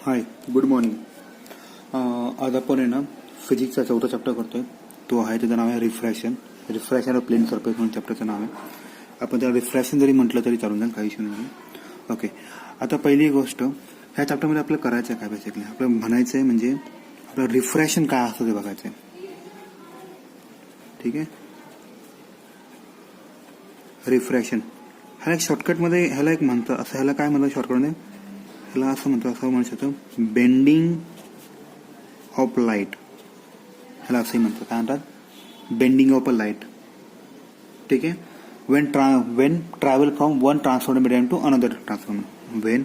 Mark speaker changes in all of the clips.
Speaker 1: हाय, good morning. आज आपण आहे ना फिजिक्सचा चौथा चॅप्टर करतोय. तो आहे, त्याचं नाव आहे रिफ्रॅक्शन ऑफ प्लेन सरफेस म्हणून चॅप्टरचं नाव आहे. आपण त्याला रिफ्रॅक्शन जरी म्हटलं तरी चालून जाईल, काही इश्यू नाही. ओके, आता पहिली गोष्ट ह्या चॅप्टरमध्ये आपल्याला करायचं आहे काय बेसिकली, आपल्याला म्हणायचं आहे म्हणजे आपलं रिफ्रॅक्शन काय असतं ते बघायचं आहे. ठीक आहे, रिफ्रॅक्शन ह्याला एक शॉर्टकटमध्ये ह्याला एक म्हणतात, असं ह्याला काय म्हणतात शॉर्टकटमध्ये, ह्याला असं म्हणतात, असं म्हणू शकतो बेंडिंग ऑफ लाईट. ह्याला असंही म्हणतात, काय म्हणतात, बेंडिंग ऑफ अ लाईट. ठीक आहे, when travel from one transformer medium to another transformer. When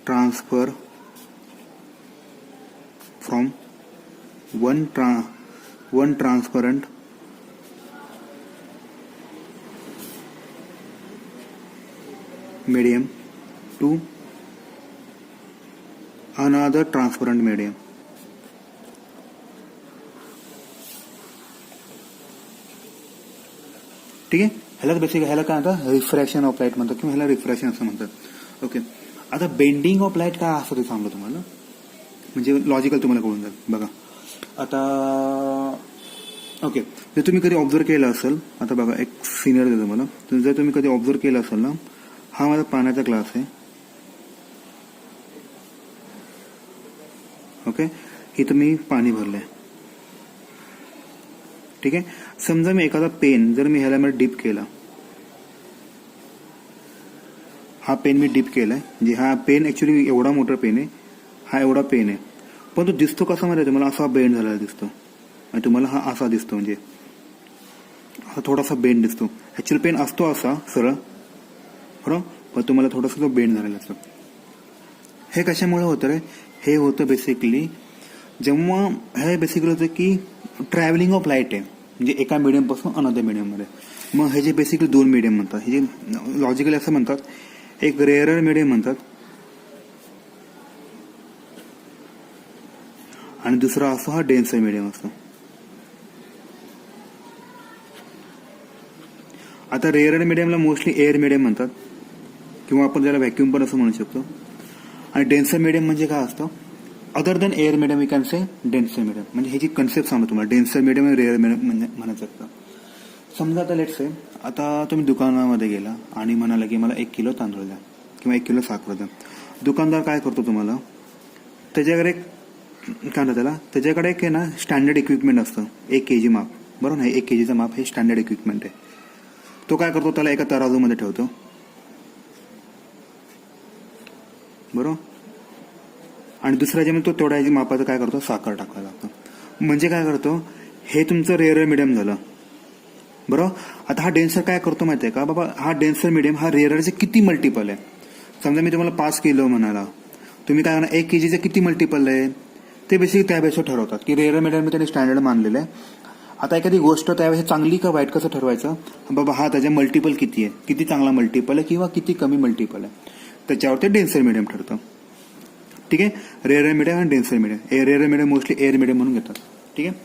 Speaker 1: transfer from one transparent medium to another transparent medium. ठीक आहे, ह्याला बेसिक ह्याला काय म्हणतात, रिफ्रॅक्शन ऑफ लाईट म्हणतात किंवा ह्याला रिफ्रॅक्शन असं म्हणतात. ओके, आता बेंडिंग ऑफ लाईट काय असतं ते सांगतो तुम्हाला, म्हणजे लॉजिकल तुम्हाला कळून जाईल. बघा आता, ओके, जर तुम्ही कधी ऑब्झर्व केलं असेल, आता बघा एक सिनियर देतो मला, जर तुम्ही कधी ऑब्झर्व केलं असेल ना, हा माझा पाण्याचा ग्लास आहे. ओके, इथं मी पाणी भरलंय. ठीक आहे, समजा मी एखादा पेन जर मी ह्याला डीप केला, हा पेन मी डीप केलाय, म्हणजे हा पेन ऍक्च्युली एवढा मोठा पेन आहे, हा एवढा पेन आहे, पण तो दिसतो कसा माहिती, तुम्हाला असा बेंड झालेला दिसतो आणि तुम्हाला हा असा दिसतो, म्हणजे हा थोडासा बेंड दिसतो. ऍक्च्युअली पेन असतो असा सरळ, बरोबर, पण तुम्हाला थोडासा तो बेंड झालेला असतो. हे कशामुळे होतं रे, हे होतं बेसिकली जेव्हा हे बेसिकली होतं की ट्रॅव्हलिंग ऑफ लाईट आहे, म्हणजे एका मीडियम पासून अनदर मीडियम मध्ये. मग हे जे बेसिकली दोन मीडियम म्हणतात, हे जे लॉजिकली असं म्हणतात, एक रेअरर मीडियम म्हणतात आणि दुसरा असतो हा डेन्सर मीडियम असतो. आता रेअरर मीडियमला मोस्टली एअर मीडियम म्हणतात किंवा आपण त्याला व्हॅक्युम पण असं म्हणू शकतो. आणि डेन्सर मीडियम म्हणजे काय असतं, other than air medium we can say denser medium. म्हणजे ह्याची कन्सेप्ट सांगतो तुम्हाला, डेन्सर मीडियम आणि रेअर मीडियम म्हणायचं असतं. समजा आता लेट्स से, आता तुम्ही दुकानामध्ये गेला आणि म्हणाला की मला 1 किलो तांदूळ द्या किंवा 1 किलो साखर द्या. दुकानदार काय करतो तुम्हाला, त्याच्याकडे काय म्हणतात त्याला, त्याच्याकडे एक आहे ना स्टँडर्ड इक्विपमेंट असतं, 1 kg माप, बरोबर ना, 1 kgचं माप हे स्टँडर्ड इक्विपमेंट आहे. तो काय करतो, त्याला एका तराजूमध्ये ठेवतो, बरोबर, आणि दुसऱ्या ज्यामध्ये तो तेवढ्या मापाचं काय करतो, साखर टाकायला लागतं. म्हणजे काय करतो, हे तुमचं रेअर मीडियम झालं, बरोबर. आता हा डेन्सर काय करतो माहिती आहे का बाबा, हा डेन्सर मीडियम हा रेअरचे किती मल्टिपल आहे. समजा मी तुम्हाला 5 किलो म्हणाला, तुम्ही काय म्हणा 1 kgचं किती मल्टिपल आहे ते बेसिकली त्या बेसवर ठरवतात की रेअर मीडियम त्यांनी स्टँडर्ड मानलेलं आहे. आता एखादी गोष्ट त्यावेळेस चांगली का वाईट कसं ठरवायचं, बाबा हा त्याच्या मल्टिपल किती आहे, किती चांगला मल्टिपल आहे किंवा किती कमी मल्टिपल आहे, त्याच्यावर ते डेन्सर मीडियम ठरतं. ठीक आहे, रेअर मीडियम आणि denser medium. Rare medium mostly air medium म्हणून घेतात. ठीक आहे,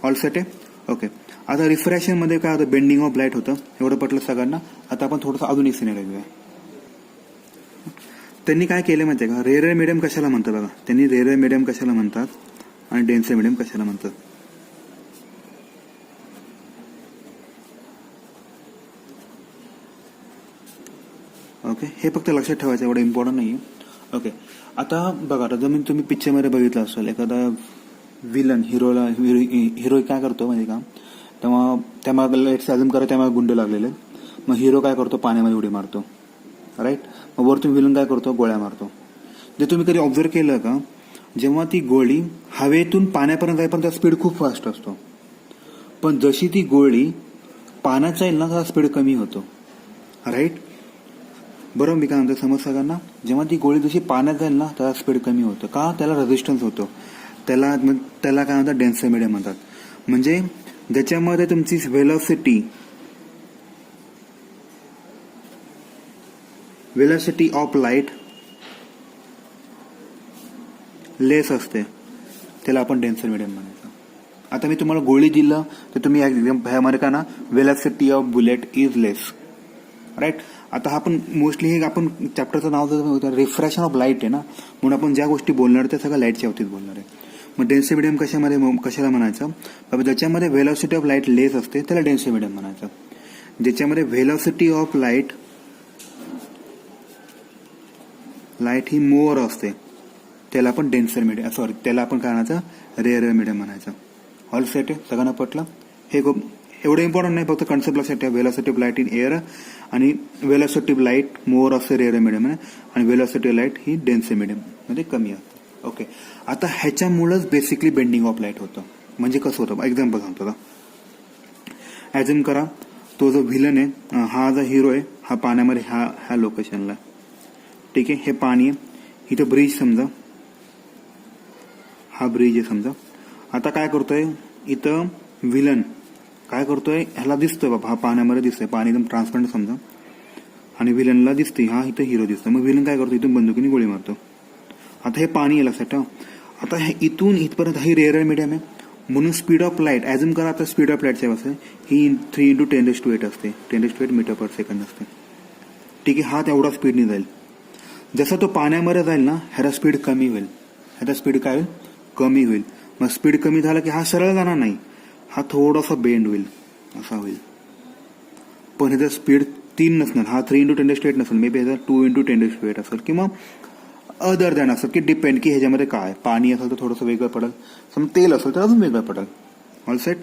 Speaker 1: ऑल सेट आहे. ओके, आता रिफ्रॅक्शन मध्ये काय होतं, बेंडिंग ऑफ लाईट होतं, एवढं पटलं सगळ्यांना. आता आपण थोडंसं अजून एक सिनेरियो घेऊया. त्यांनी काय केलं माहितीये का, रेअर मीडियम कशाला म्हणतात बघा, त्यांनी रेअर मीडियम कशाला म्हणतात आणि डेन्सर मीडियम कशाला म्हणतात. ओके, हे फक्त लक्षात ठेवायचं, एवढं इम्पॉर्टंट नाही आहे. ओके, आता बघा, आता जर तुम्ही पिक्चरमध्ये बघितलं असेल, एखादा विलन हिरो काय करतो म्हणजे का, तेव्हा त्यामागे लेट्स अजूम करा त्यामागे गुंड लागलेले, मग हिरो काय करतो, पाण्यामध्ये उडी मारतो, राईट. मग वरतून विलन काय करतो, गोळ्या मारतो. जे तुम्ही कधी ऑब्झर्व केलं का, जेव्हा ती गोळी हवेतून पाण्यापर्यंत जाईपर्यंत त्याचा स्पीड खूप फास्ट असतो, पण जशी ती गोळी पाण्यात जाईल ना त्याचा स्पीड कमी होतो, राईट. बरोबर, मी काय म्हणतो समज सगळ्यांना, जेव्हा ती गोळी जशी पाण्यात जाईल ना त्याचा स्पीड कमी होतं, का, त्याला रेझिस्टन्स होतो, त्याला काय म्हणतात, डेन्सर मीडियम म्हणतात. म्हणजे ज्याच्यामध्ये तुमची वेलोसिटी ऑफ लाईट लेस असते, त्याला आपण डेन्सर मीडियम म्हणायचं. आता मी तुम्हाला गोळी दिलं तर तुम्ही ह्यामध्ये का ना, velocity of bullet is less, right. आता आपण मोस्टली हे आपण चॅप्टरचं नाव रिफ्रॅक्शन ऑफ लाईट आहे ना, म्हणून आपण ज्या गोष्टी बोलणार त्या सगळ्या लाईटच्या बाबतीत बोलणार आहे. मग डेन्सिटी मीडियम कशाला म्हणायचं बाबा, ज्याच्यामध्ये व्हेलॉसिटी ऑफ लाईट लेस असते त्याला डेन्सिटी मीडियम म्हणायचं. ज्याच्यामध्ये व्हेलॉसिटी ऑफ लाईट ही मोर असते त्याला आपण डेन्सर मीडियम त्याला आपण काय म्हणायचं, रेअर मीडियम म्हणायचं. ऑल सेट आहे, सगळ्यांना पटलं. हे खूप एवढं इम्पॉर्टंट नाही, फक्त कन्सेप्ट लक्षात ठेवा. Velocity of light in air आणि व्हेलॉसिटी ऑफ लाईट मोर असते रेअर मीडियम आणि velocity of light he denser medium मध्ये कमी असते. ओके, आता ह्याच्यामुळेच बेसिकली बेंडिंग ऑफ लाईट होतं. म्हणजे कसं होतं, एक्झाम्पल सांगतो आता. ऍझ्युम करा तो जो व्हिलन आहे, हा जो हिरो आहे, हा पाण्यामध्ये ह्या लोकेशनला, ठीक आहे. हे पाणी आहे, इथं ब्रिज समजा, हा ब्रिज आहे समजा. आता काय करतोय इथं व्हिलन, काय करतोय, ह्याला दिसतोय बाबा हा पाण्यामध्ये दिसतोय, पाणी एकदम ट्रान्सपरंट समजा, आणि व्हिलनला दिसते हा इथं हिरो दिसतो. मग व्हिलन काय करतो, इथून बंदुकीने गोळी मारतो. आता हे पाणी आहे लक्षात ठेवा. आता हे इथून इथपर्यंत ही रेअर मीडियम आहे, म्हणून स्पीड ऑफ लाईट ऍझ्युम करा. आता स्पीड ऑफ लाईटच्या कसं ही 3 × 10⁸ असते, 10⁸ मीटर पर सेकंड असते, ठीक आहे. हा तेवढा स्पीडने जाईल. जसा तो पाण्यामध्ये जाईल ना, ह्याचा स्पीड कमी होईल, ह्याचा स्पीड काय होईल, कमी होईल. मग स्पीड कमी झाला की हा सरळ जाणार नाही, हा थोडासा बेंड होईल, असा होईल. पण ह्याचा स्पीड 3 नसणार, हा 3 × 10⁸ नसेल, मे बी ह्याचा 2 × 10⁸ असेल, किंवा अदर दॅन असेल, की डिपेंड की ह्याच्यामध्ये काय, पाणी असेल तर थोडंसं वेगळं पडेल, समजा तेल असेल तर अजून वेगळं पडेल. All set.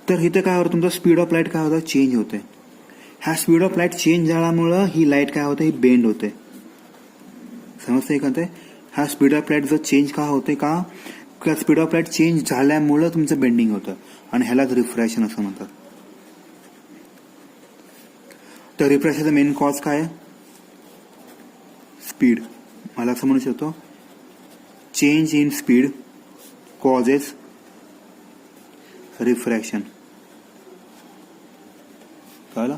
Speaker 1: तर इथे काय होतं, तुमचा स्पीड ऑफ लाईट काय होतं, चेंज होते. ह्या स्पीड ऑफ लाईट चेंज झाल्यामुळं ही लाईट काय होते, ही बेंड होते. समजते का ते? हा स्पीड ऑफ लाईट जर चेंज का होते, का स्पीड ऑफ लाईट चेंज झाल्यामुळं तुमचं बेंडिंग होतं, आणि ह्यालाच रिफ्रॅक्शन असं म्हणतात. तर रिफ्रॅक्शनचा मेन कॉज काय आहे, स्पीड. मला असं म्हणू शकतो, change in speed causes refraction. कळलं?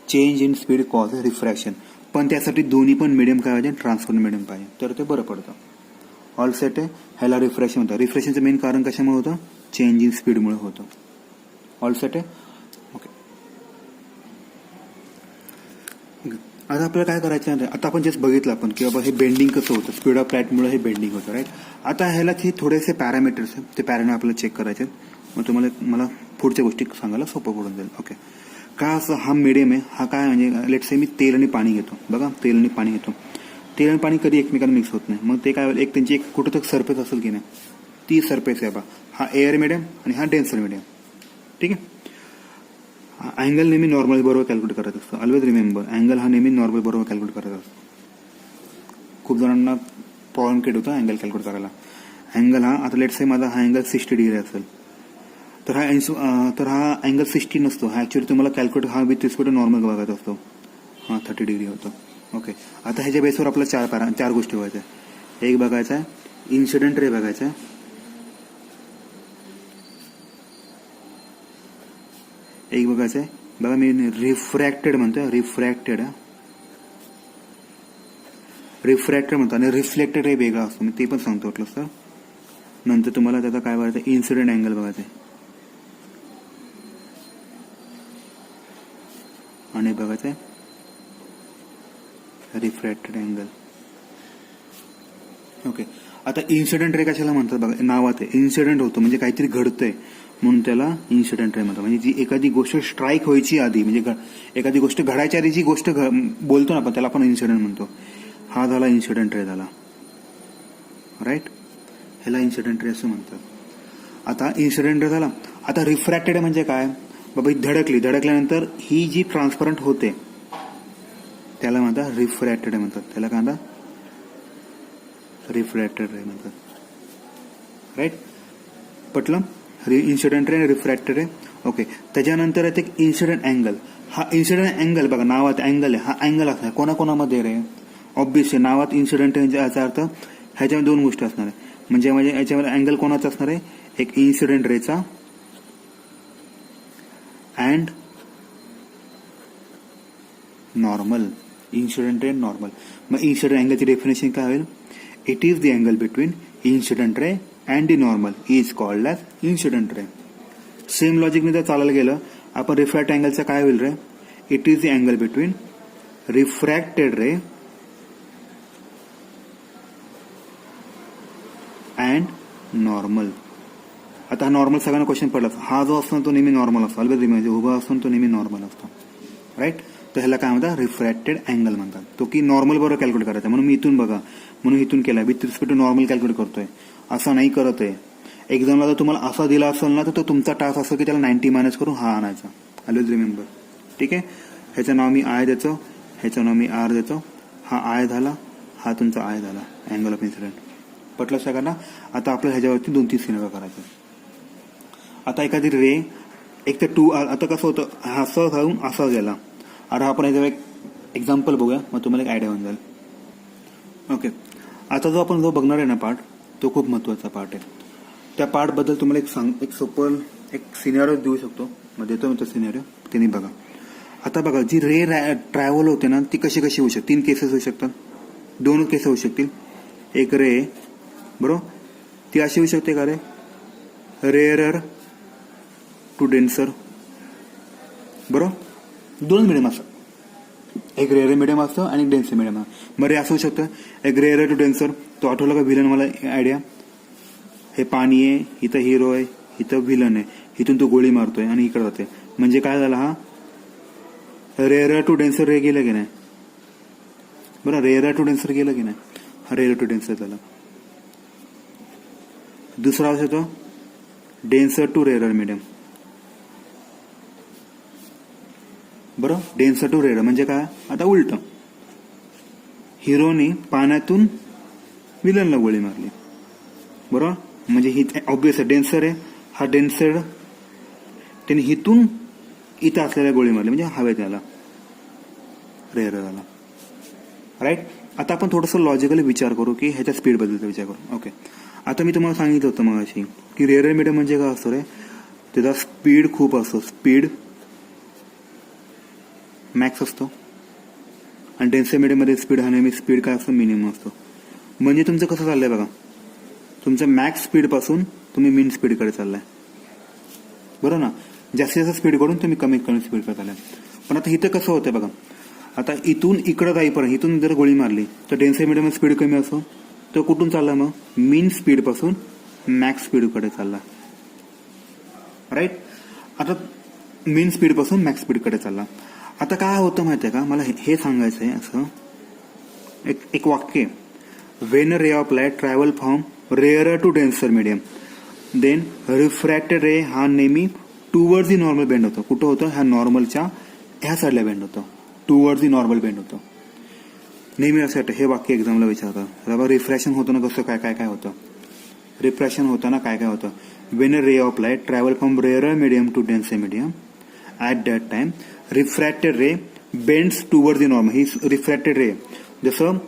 Speaker 1: Change in speed causes refraction. पण त्यासाठी दोन्ही पण मीडियम काय पाहिजे, ट्रान्सफर मीडियम पाहिजे, तर ते बरं पडतं. ऑल सेट आहे. ह्याला रिफ्रॅक्शन होतं. रिफ्रॅक्शनचं मेन कारण कशामुळे होतं, चेंज इन स्पीडमुळे होतं. ऑल सेट आहे. ओके, आता आपल्याला काय करायचं आहे, आता आपण जस्ट बघितलं आपण की बाबा हे बेंडिंग कसं होतं, स्पीड ऑफ लाईटमुळे हे बेंडिंग होतं, राईट. आता ह्याला हे थोडेसे पॅरामीटर्स आहेत, ते पॅरामीटर आपल्याला चेक करायचे आहेत. मग तुम्हाला मला पुढच्या गोष्टी सांगायला सोपं पडून जाईल. ओके, काय असं हा मीडियम आहे, हा काय म्हणजे लेट्स से मी तेल आणि पाणी घेतो. बघा, तेल आणि पाणी घेतो. तेल आणि पाणी कधी एकमेकांना मिक्स होत नाही. मग ते काय होईल, एक त्यांची एक कुठं तरी सरफेस असेल की नाही, ती सरफेस आहे बा. हा एअर मीडियम आणि हा डेन्सर मीडियम, ठीक आहे. अँगल नेहमी नॉर्मल बरोबर कॅल्क्युलेट करत असतो. ऑलवेज रिमेंबर, अँगल हा नेहमी नॉर्मल बरोबर कॅल्क्युलेट करत असतो. खूप जणांना प्रॉब्लेम क्रिएट होता अँगल कॅल्क्युलेट करायला. अँगल हा, आता लेट्स से माझा हा अँगल 60 डिग्री असेल, तर हा अँगल 60 नसतो, हा ऍक्च्युअली तुम्हाला कॅल्क्युलेट हा विथ रिस्पेक्ट टू नॉर्मल बघायचा असतो. हा 30 डिग्री होतो. ओके, आता ह्याच्या बेसवर आपल्याला चार गोष्टी बघायच्या. एक बघायचा आहे इन्सिडेंट रे बघायचा आहे, एक बघायचं आहे बघा मी रिफ्रॅक्टेड म्हणतोय, रिफ्रॅक्टेड म्हणतो, आणि रिफ्लेक्टेड हे वेगळा असतो. मी ते पण सांगतो वाटलं सर नंतर तुम्हाला. त्याचा काय बघायचं, इन्सिडेंट अँगल बघायचा आहे, आणि बघायचं आहे रिफ्रॅक्टेड अँगल. ओके, आता इन्सिडेंट रे कशाला म्हणतात बघा, नावात आहे इन्सिडेंट होतो, म्हणजे काहीतरी घडतंय म्हणून त्याला इन्सिडेंट रे म्हणतात. म्हणजे जी एखादी गोष्ट स्ट्राईक व्हायची आधी, म्हणजे एखादी गोष्ट घडायच्या आधी जी गोष्ट बोलतो ना आपण, त्याला आपण इन्सिडेंट म्हणतो. हा झाला इन्सिडेंट रे झाला, राईट. ह्याला इन्सिडेंट रे असं म्हणतात. आता इन्सिडेंट रे झाला. आता रिफ्रॅक्टेड म्हणजे काय बाबा, ही धडकल्यानंतर ही जी ट्रान्सपरंट होते त्याला म्हणतात रिफ्रॅक्टेड म्हणतात. त्याला काय म्हणतात, रिफ्रॅक्टेड रे म्हणतात, राईट. पटलं, इन्सिडेंट रे, रिफ्रॅक्टेड रे. ओके, त्याच्यानंतर येते इन्सिडेंट अँगल. हा इन्सिडेंट अँगल बघा, नावात अँगल आहे, हा अँगल असणार कोणाकोणामध्ये रे, ऑब्विसली नावात इन्सिडेंट याचा अर्थ ह्याच्यामध्ये दोन गोष्टी असणार आहे. म्हणजे याच्यामध्ये अँगल कोणाचा असणार आहे, एक इन्सिडेंट रेचा and normal. Incident ray normal. मग इन्सिडेंट अँगलची डेफिनेशन काय होईल, it is the angle between incident ray and the normal is called as incident ray. Same लॉजिकने जर चालायला गेलं आपण, रिफ्रॅक्ट अँगलचा काय होईल रे, it is the angle between refracted ray and normal. आता हा नॉर्मल सगळ्यांना क्वेश्चन पडला. हा जो असतो तो नेहमी नॉर्मल असतो. ऑलवेज म्हणजे उभा असतो तो नेहमी नॉर्मल असतो. राईट. तर ह्याला काय म्हणतात, रिफ्रॅक्टेड अँगल म्हणतात. तो की नॉर्मल बरोबर कॅल्क्युलेट करायचा. म्हणून मी इथून बघा, म्हणून इथून केला with respect to normal calculate करतोय. असं नाही करत आहे. एक्झामला जर तुम्हाला असा दिला असेल ना, तर तो तुमचा टास्क असतो की त्याला 90 मायनस करून हा आणायचा. Always remember. ठीक आहे. ह्याचं नाव मी आय देतो, ह्याचं नाव मी आर देतो. हा आय झाला, हा तुमचा आय झाला, अँगल ऑफ इन्सिडेंट. पटलं सगळ्यांना. आता आपल्याला ह्याच्यावरती 2-3 सिनेमा करायचे. आता एखादी रे एक तर टू, आता कसं होतं, असं जाऊन असा गेला. आता आपण याच्यावर एक एक्झाम्पल बघूया, मग तुम्हाला एक आयडिया होऊन जाईल. ओके. आता जो आपण बघणार आहे ना पार्ट, तो खूप महत्वाचा पार्ट आहे. त्या पार्टबद्दल तुम्हाला एक सोपं एक सिनेरिओ देऊ शकतो. मग देतो मी तो सिनेरिओ, त्यांनी बघा. आता बघा, जी रे ट्रॅव्हल होते ना, ती कशी होऊ शकते. 3 केसेस होऊ शकतात, 2 केस होऊ शकतील. एक रे बरोबर, ती अशी होऊ शकते का रे, रेअरर टू डेन्सर. बरोबर, 2 मिडियम असतात. एक रेअर मिडियम असतं आणि एक डेन्सर मिडियम असतं. मग रे असं होऊ शकतं, एक रेअर टू डेन्सर. तो आठवला का व्हिलन मला आयडिया. हे पाणी आहे, इथं हिरो आहे, इथं व्हिलन आहे. इथून तो गोळी मारतोय आणि इकडे जाते. म्हणजे काय झालं, हा रेअर टू डेन्सर रे गेलं की नाही. बरं, रेअर टू डेन्सर गेलं की नाही, हा रेअर टू डेन्सर झाला. दुसरा असतो डेन्सर टू रेअर मिडियम. बरं, डेन्सर टू रेअर म्हणजे काय, आता उलट. हिरोनी पाण्यातून विलनला गोळी मारली. बरोबर, म्हणजे ही ऑब्विस डेन्सर आहे. हा डेन्सर त्याने हिथून इथं असलेल्या गोळी मारली, म्हणजे हवेत आला, रेअर झाला. राईट. आता आपण थोडंसं लॉजिकली विचार करू की ह्याच्या स्पीड बद्दलचा विचार करू. ओके. आता मी तुम्हाला सांगितलं होतं मग अशी की रेअर मीडियम म्हणजे काय असतो रे, त्याचा स्पीड खूप असतो. स्पीड मॅक्स असतो. आणि डेन्सर मीडियममध्ये स्पीड हा नेहमी स्पीड काय असतो, मिनिमम असतो. म्हणजे तुमचं कसं चाललंय बघा, तुमच्या मॅक्स स्पीड पासून तुम्ही मिन स्पीडकडे चाललाय. बरोबर ना. जास्तीत जास्त स्पीड कडून तुम्ही कमीत कमी स्पीड चाललाय. पण आता इथं कसं होतंय बघा, आता इथून इकडं जाईपर्यंत, इथून जर गोळी मारली तर डेन्सर मीडियम स्पीड कमी असतो. तो कुठून चालला मग, मिन स्पीड पासून मॅक्स स्पीडकडे चालला. राईट. आता मिन स्पीड पासून मॅक्स स्पीडकडे चालला. आता काय होतं माहितीये का, मला हे सांगायचं आहे. असं एक वाक्य, when ray of light travel from rare to denser medium then refracted ray हा नेहमी टूवर्ड्स दी नॉर्मल बेंड होतो. कुठं होतं, ह्या नॉर्मलच्या ह्या साईडला बेंड होतं, टूवर्ड्स दी नॉर्मल बेंड होतं. नेहमी असं वाटतं, हे वाक्य एक्झामला विचारतं. रिफ्रॅक्शन होतं ना, कसं काय होतं, रिफ्रॅक्शन होताना काय होतं. When ray of light travel from rare medium to denser medium at that time refracted ray bends towards the normal. ही रिफ्रॅक्टेड रे जसं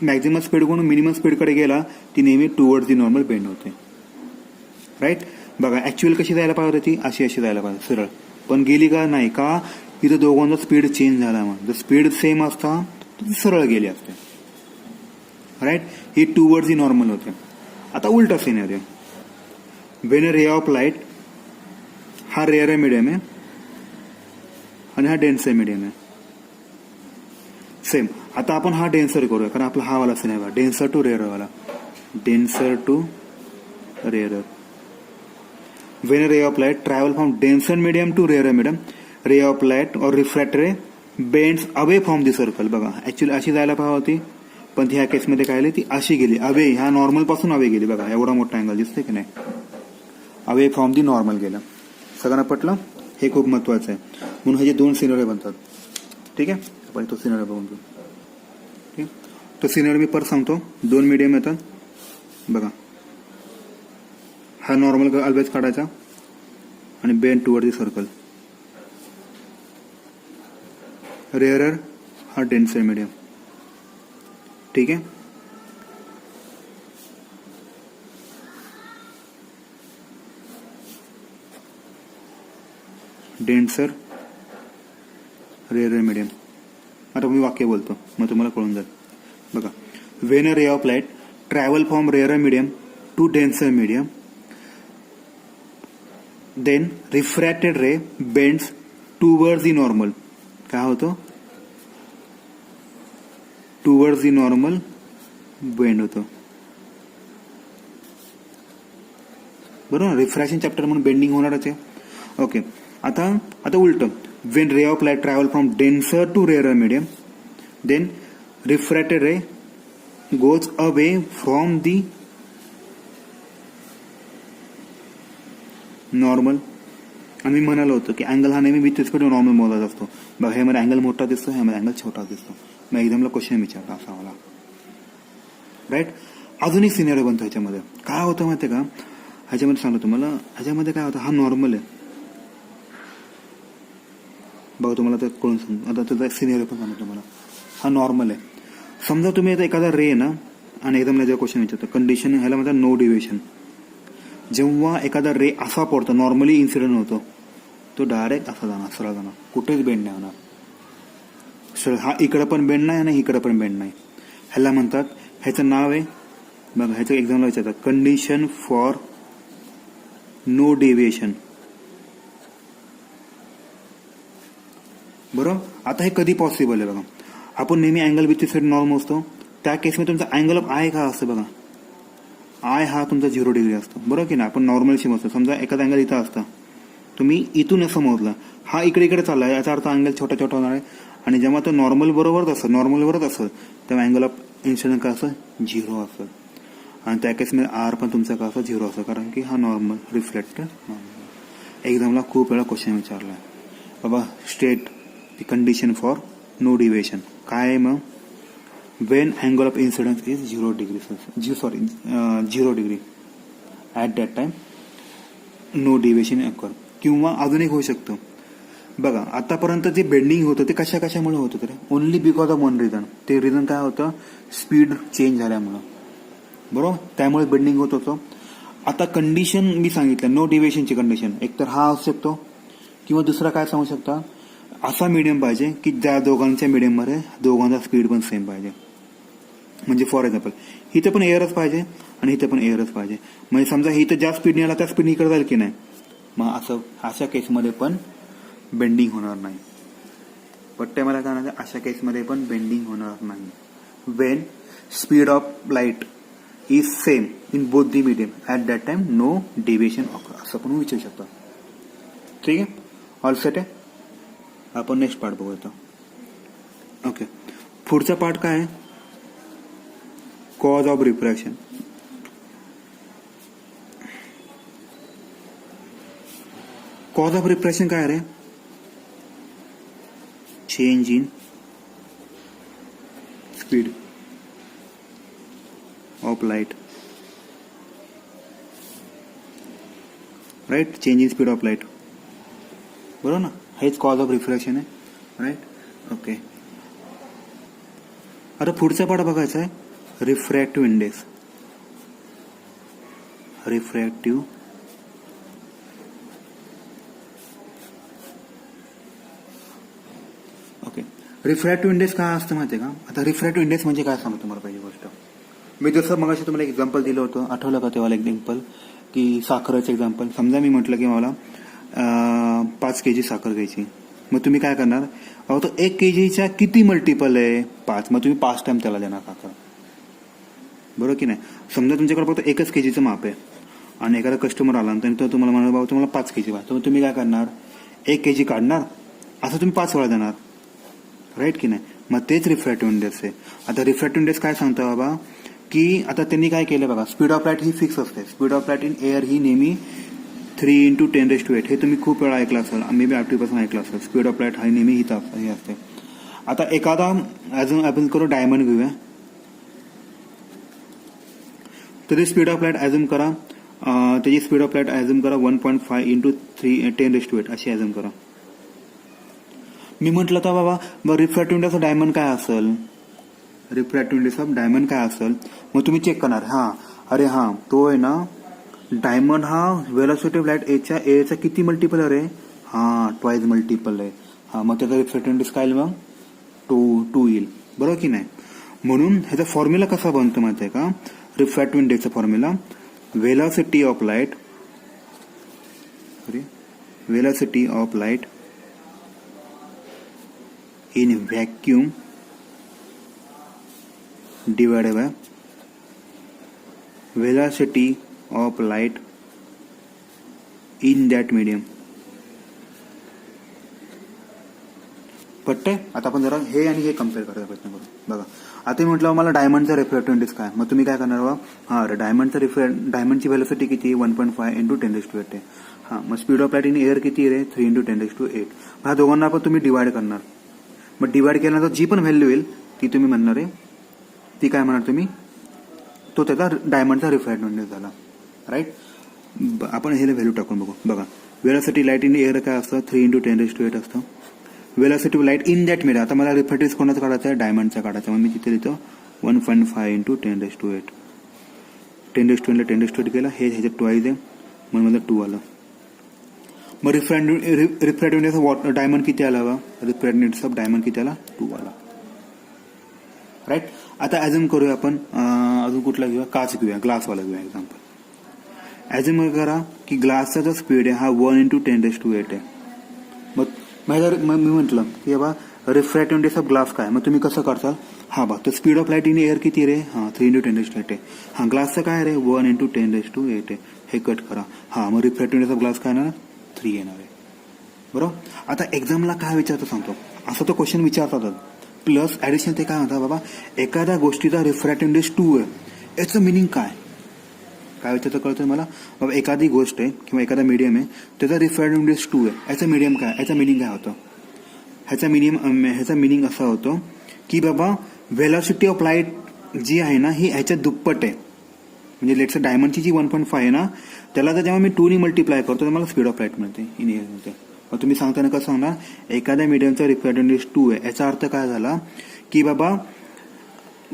Speaker 1: मॅक्झिमम स्पीडकडून मिनिमम स्पीडकडे गेला, ती नेहमी टूवर्ड्स दी नॉर्मल बेंड होते. राईट. बघा, ऍक्च्युअल कशी जायला पाहिजे होती, अशी जायला पाहिजे सरळ, पण गेली का नाही का, इथं दोघांचा स्पीड चेंज झाला. मग जर स्पीड सेम असता तर सरळ गेली असते. राईट. ही टूवर्ड्स दी नॉर्मल होते. आता उलटा scenario, when ray of light हा रेअर मीडियम आहे आणि हा डेन्सर मीडियम आहे. सेम. आता आपण हा डेन्सर करूया, कारण आपला हा वाला सिनेमा डेन्सर टू रेअर वाला, denser to rare. When ray of light travel from denser medium to rare medium, ray of light और refract ray bends away from the circle. बघा, ऍक्च्युअली अशी जायला पाहिजे होती, पण ह्या केसमध्ये काय आली, ती अशी गेली अवे, ह्या नॉर्मल पासून अवे गेली. बघा, एवढा मोठा अँगल दिसतोय की नाही, अवे फ्रॉम दी नॉर्मल गेला. सगळ्यांना पटलं. हे खूप महत्वाचं आहे. म्हणून हे जे 2 सिनेरिओ बनतात. ठीक आहे. आपण तो सिनेरिओ बघून घेऊ. ठीक. तो सिनेरिओ मी परत सांगतो. 2 मीडियम येतात. बघा, हा नॉर्मल ऑलवेज काढायचा आणि bend toward the circle. Rarer हा डेन्सर मीडियम. ठीक आहे. Denser rare medium. आता मी वाक्य बोलतो, मग तुम्हाला कळून जाईल. बघा, when a ray of light travel from rare medium to denser medium then refracted ray bends towards the normal. काय होतं, टुवर्ड्स दी नॉर्मल बेंड होतो. बरोबर, रिफ्रॅक्शन चॅप्टर म्हणून बेंडिंग होणारच आहे. ओके, आता उलट, when ray of light travel from denser to rare medium, then refracted ray goes away from the normal. आम्ही म्हणालो होतो की अँगल हा नेहमी विथ रिस्पेक्ट टू नॉर्मल मोजायचा असतो. बघा, ह्यामध्ये अँगल मोठा दिसतो, ह्यामध्ये अँगल छोटा दिसतो. मग एक्झामला क्वेश्चन विचारला असा मला, राईट. अजून एक सिनेरिओ बनतो ह्याच्यामध्ये. काय होतं माहिती आहे का, ह्याच्यामध्ये सांगतो तुम्हाला, ह्याच्यामध्ये काय होतं, हा नॉर्मल आहे. बघा, तुम्हाला तर कळून सांगतो. आता त्याचा सिनेरिओ पण सांगतो तुम्हाला. हा नॉर्मल आहे. समजा तुम्ही आता एखादा रे ना, आणि एक्झामला जेव्हा क्वेश्चन विचारतो, कंडिशन ह्याला म्हणतात नो डिव्हिएशन. जेव्हा एखादा रे असा पडतो, नॉर्मली इन्सिडेंट होतो, तो डायरेक्ट असा जाणार, सरळ जाणार, कुठेच बेंड नाही होणार. सरळ हा इकडं पण बेंड नाही आणि इकडं पण बेंड नाही. ह्याला म्हणतात, ह्याचं नाव आहे बघा, ह्याचं एक्झामला विचारतात कंडिशन फॉर नो डेव्हिएशन. बरोबर. आता हे कधी पॉसिबल आहे बघा, आपण नेहमी अँगल विथ रिस्पेक्ट नॉर्मल असतो, त्या केसमध्ये तुमचा अँगल ऑफ आय का असतं बघा, आय हा तुमचा 0 डिग्री असतो. बरोबर की नाही. आपण नॉर्मलशी मोजतो. समजा एखादा अँगल इथं असता, तुम्ही इथून असं मोजला, हा इकडे चालला, याचा अर्थ अँगल छोटा छोटा होणार आहे. आणि जेव्हा तो नॉर्मल बरोबरच असेल तेव्हा अँगल ऑफ इन्सिडेंट का असं 0 असेल. आणि त्या केसमध्ये आर पण तुमचा का असं 0 असेल, कारण की हा नॉर्मल रिफ्लेक्ट नॉर्मल. एक्झामला खूप वेळा क्वेश्चन विचारला बाबा, state the condition for no deviation. काय आहे मग, when angle of incidence is 0 degree, 0 degree, at that time no deviation occur. किंवा अजून एक होऊ शकतं बघा, आतापर्यंत जे बेंडिंग होतं ते कशामुळे होतं तर only because of one reason. ते रिझन काय होतं, स्पीड चेंज झाल्यामुळं. बरोबर, त्यामुळे बेंडिंग होत होतं. आता कंडिशन मी सांगितलं, नो डिव्हिएशनची कंडिशन, एकतर हा असू शकतो किंवा दुसरा काय सांगू शकता, असा मीडियम पाहिजे की ज्या दोघांच्या मीडियममध्ये दोघांचा स्पीड पण सेम पाहिजे. म्हणजे फॉर एक्झाम्पल, इथं पण एअरच पाहिजे आणि इथं पण एअरच पाहिजे. म्हणजे समजा इथं ज्या स्पीडने आला त्या स्पीडने इकडे जाईल की नाही, मग असं अशा केसमध्ये पण बेंडिंग होणार नाही. पट्टे मला काय म्हणायचं, अशा केसमध्ये पण बेंडिंग होणार नाही. When speed of light is same in both the medium, at that time no deviation occur, असं पण विचारू शकतो. ठीक आहे, ऑल सेट आहे. आपण नेक्स्ट पार्ट बघूया. ओके, पुढचा पार्ट काय आहे, cause of refraction. Cause of refraction काय रे, change in speed of light. Right, change in speed of light. बरोबर ना, हेच कॉज ऑफ रिफ्रॅक्शन आहे. Right, okay. आता पुढचा पार्ट बघायचा आहे, refractive index. Refractive okay, refractive index काय असतं माहिती आहे का. आता रिफ्रॅक्टिव्ह इंडेक्स म्हणजे काय सांगतो तुम्हाला पहिली गोष्ट. मी जसं मगाशी तुम्हाला एक एक्झाम्पल दिलं होतं, आठवलं का तेव्हा एक्झाम्पल, की साखरेचं एक्झाम्पल. समजा मी म्हटलं की मला 5 kg साखर घ्यायची, मग तुम्ही काय करणार, अहो तो 1 kgच्या किती मल्टिपल आहे, 5, मग तुम्ही 5 टाइम त्याला देणार साखर. बरोबर की नाही. समजा तुमच्याकडे फक्त 1च kgचं माप आहे आणि एखादा कस्टमर आला आणि तो तुम्हाला म्हणाला बाबा तुम्हाला 5 kg पाहिजे, तर तुम्ही काय करणार, 1 kg काढणार, असं तुम्ही 5 वेळा देणार. राईट की नाही. मग तेच रिफ्रॅक्टिव्ह इंडेक्स आहे. आता रिफ्रॅक्टिव्ह इंडेक्स काय सांगतं बाबा, की आता त्यांनी काय केलं बघा, स्पीड ऑफ लाईट ही फिक्स असते. Speed of light in air ही नेहमी 3 × 10⁸ हे तुम्ही खूप वेळा ऐकलं असाल, मे बी 8% ऐकलं असेल. स्पीड ऑफ लाईट हा नेहमी हे असते. आता एखादा अजून आपण करू, डायमंड घेऊया. तर स्पीड ऑफ लाईट ॲझ्युम करा, त्याची स्पीड ऑफ लाईट ॲझ्युम करा 1.5 × 10⁸ अशी ॲझ्युम करा. मी म्हटलं तर बाबा रिफ्रॅक्टिव्ह इंडेक्स डायमंड काय असेल, रिफ्रॅक्टिव्ह इंडेक्स ऑफ डायमंड काय असेल, मग तुम्ही चेक करणार. अरे तो आहे ना, डायमंड हा व्हेलॉसिटी ऑफ लाईट एचा किती मल्टिपल आहे रे, ट्वाइस मल्टिपल आहे. मग त्याचा रिफ्रॅक्टिव्ह इंडेक्स काय येईल, मग 2 येईल. बरोबर की नाही. म्हणून ह्याचा फॉर्म्युला कसा बनतो माहिती आहे का, रिफ्रॅक्टिव्ह इंडेक्सचा formula, velocity of light in vacuum divided by velocity of light in that medium. पटतंय? आता आपण जरा हे आणि हे कम्पेअर करायचा प्रयत्न करू. बघा, आता मी म्हटलं मला डायमंडचा रिफ्रॅक्टिव्ह इंडेक्स काय, मग तुम्ही काय करणार बा, हा डायमंडची व्हॅलोसिटी किती 1.5 इंटू 10⁸ आहे. हा, मग speed of light in air किती आहे 3 इंटू 10⁸. ह्या दोघांना पण तुम्ही डिवाइड करणार. मग डिवाइड केल्यानंतर जी पण व्हॅल्यू येईल ती तुम्ही म्हणणार आहे, ती काय म्हणणार तुम्ही, तो त्याचा डायमंडचा रिफ्रॅक्टिव्ह इंडेक्स झाला. राईट. आपण हे व्हॅल्यू टाकून बघू. बघा, वेलॉसिटी लाईट इन एअर काय असतं 3 इंटू 10⁸ असतं. Velocity of light in that medium, आता मला रिफ्रॅक्टिव्ह कोणाचा काढायचा आहे, डायमंडचा काढायचा. मग मी तिथे लिहितो 1.5 इंटू 10⁸. 10⁸ 10⁸ केला, हे ह्याच्यात ट्वाईज आहे म्हणून मला 2 आलं. मग रिफ्रॅक्टिव्ह इंडेक्स ऑफ डायमंड किती आला बा, रिफ्रॅक्टिव्ह इंडेक्स ऑफ डायमंड किती आला 2 आला. राईट. आता ऍझ्युम करूया आपण अजून कुठला घेऊया, काच घेऊया, ग्लासवाला घेऊया एक्झाम्पल. ऍझ्युम करा की ग्लासचा जो स्पीड आहे हा 1 इंटू 10⁸ आहे. मग मी म्हटलं की बाबा रिफ्रॅक्टिव्ह इंडेक्स ऑफ ग्लास काय, मग तुम्ही कसं करताल, हा बा तर speed of light in air किती रे, हा 3 इंटू 10⁸ आहे. हा, ग्लासचं काय रे 1 इंटू 10⁸ आहे. हे कट करा. हा, मग रिफ्रॅक्टिव्ह इंडेक्स ऑफ ग्लास काय येणार 3 येणार आहे. बरोबर. आता एक्झामला काय विचारतो सांगतो, असं तो क्वेश्चन विचारतातच. प्लस ऍडिशन ते काय म्हणतात बाबा, एखाद्या गोष्टीचा रिफ्रॅक्टिव्ह इंडेक्स 2 आहे, याचं मिनिंग काय विचारतं कळतं मला. बाबा एखादी गोष्ट आहे किंवा एखादा मीडियम आहे, त्याचा रिफ्रॅक्टिव्ह इंडेक्स 2 आहे, याचं मीडियम काय, याचं मिनिंग काय होतं, ह्याचा मिनिंग असा होतो की बाबा व्हेलॉसिटी ऑफ लाईट जी आहे ना ही ह्याच्या दुप्पट आहे. म्हणजे लेट्स डायमंडची जी 1.5 आहे ना, त्याला जर जेव्हा मी 2 ने मल्टिप्लाय करतो तर मला स्पीड ऑफ लाईट मिळते इन एअर मिळते. मग तुम्ही सांगताना कसं सांगणार, एखाद्या मीडियमचा रिफ्रॅक्टिव्ह इंडेक्स 2 आहे, याचा अर्थ काय झाला की बाबा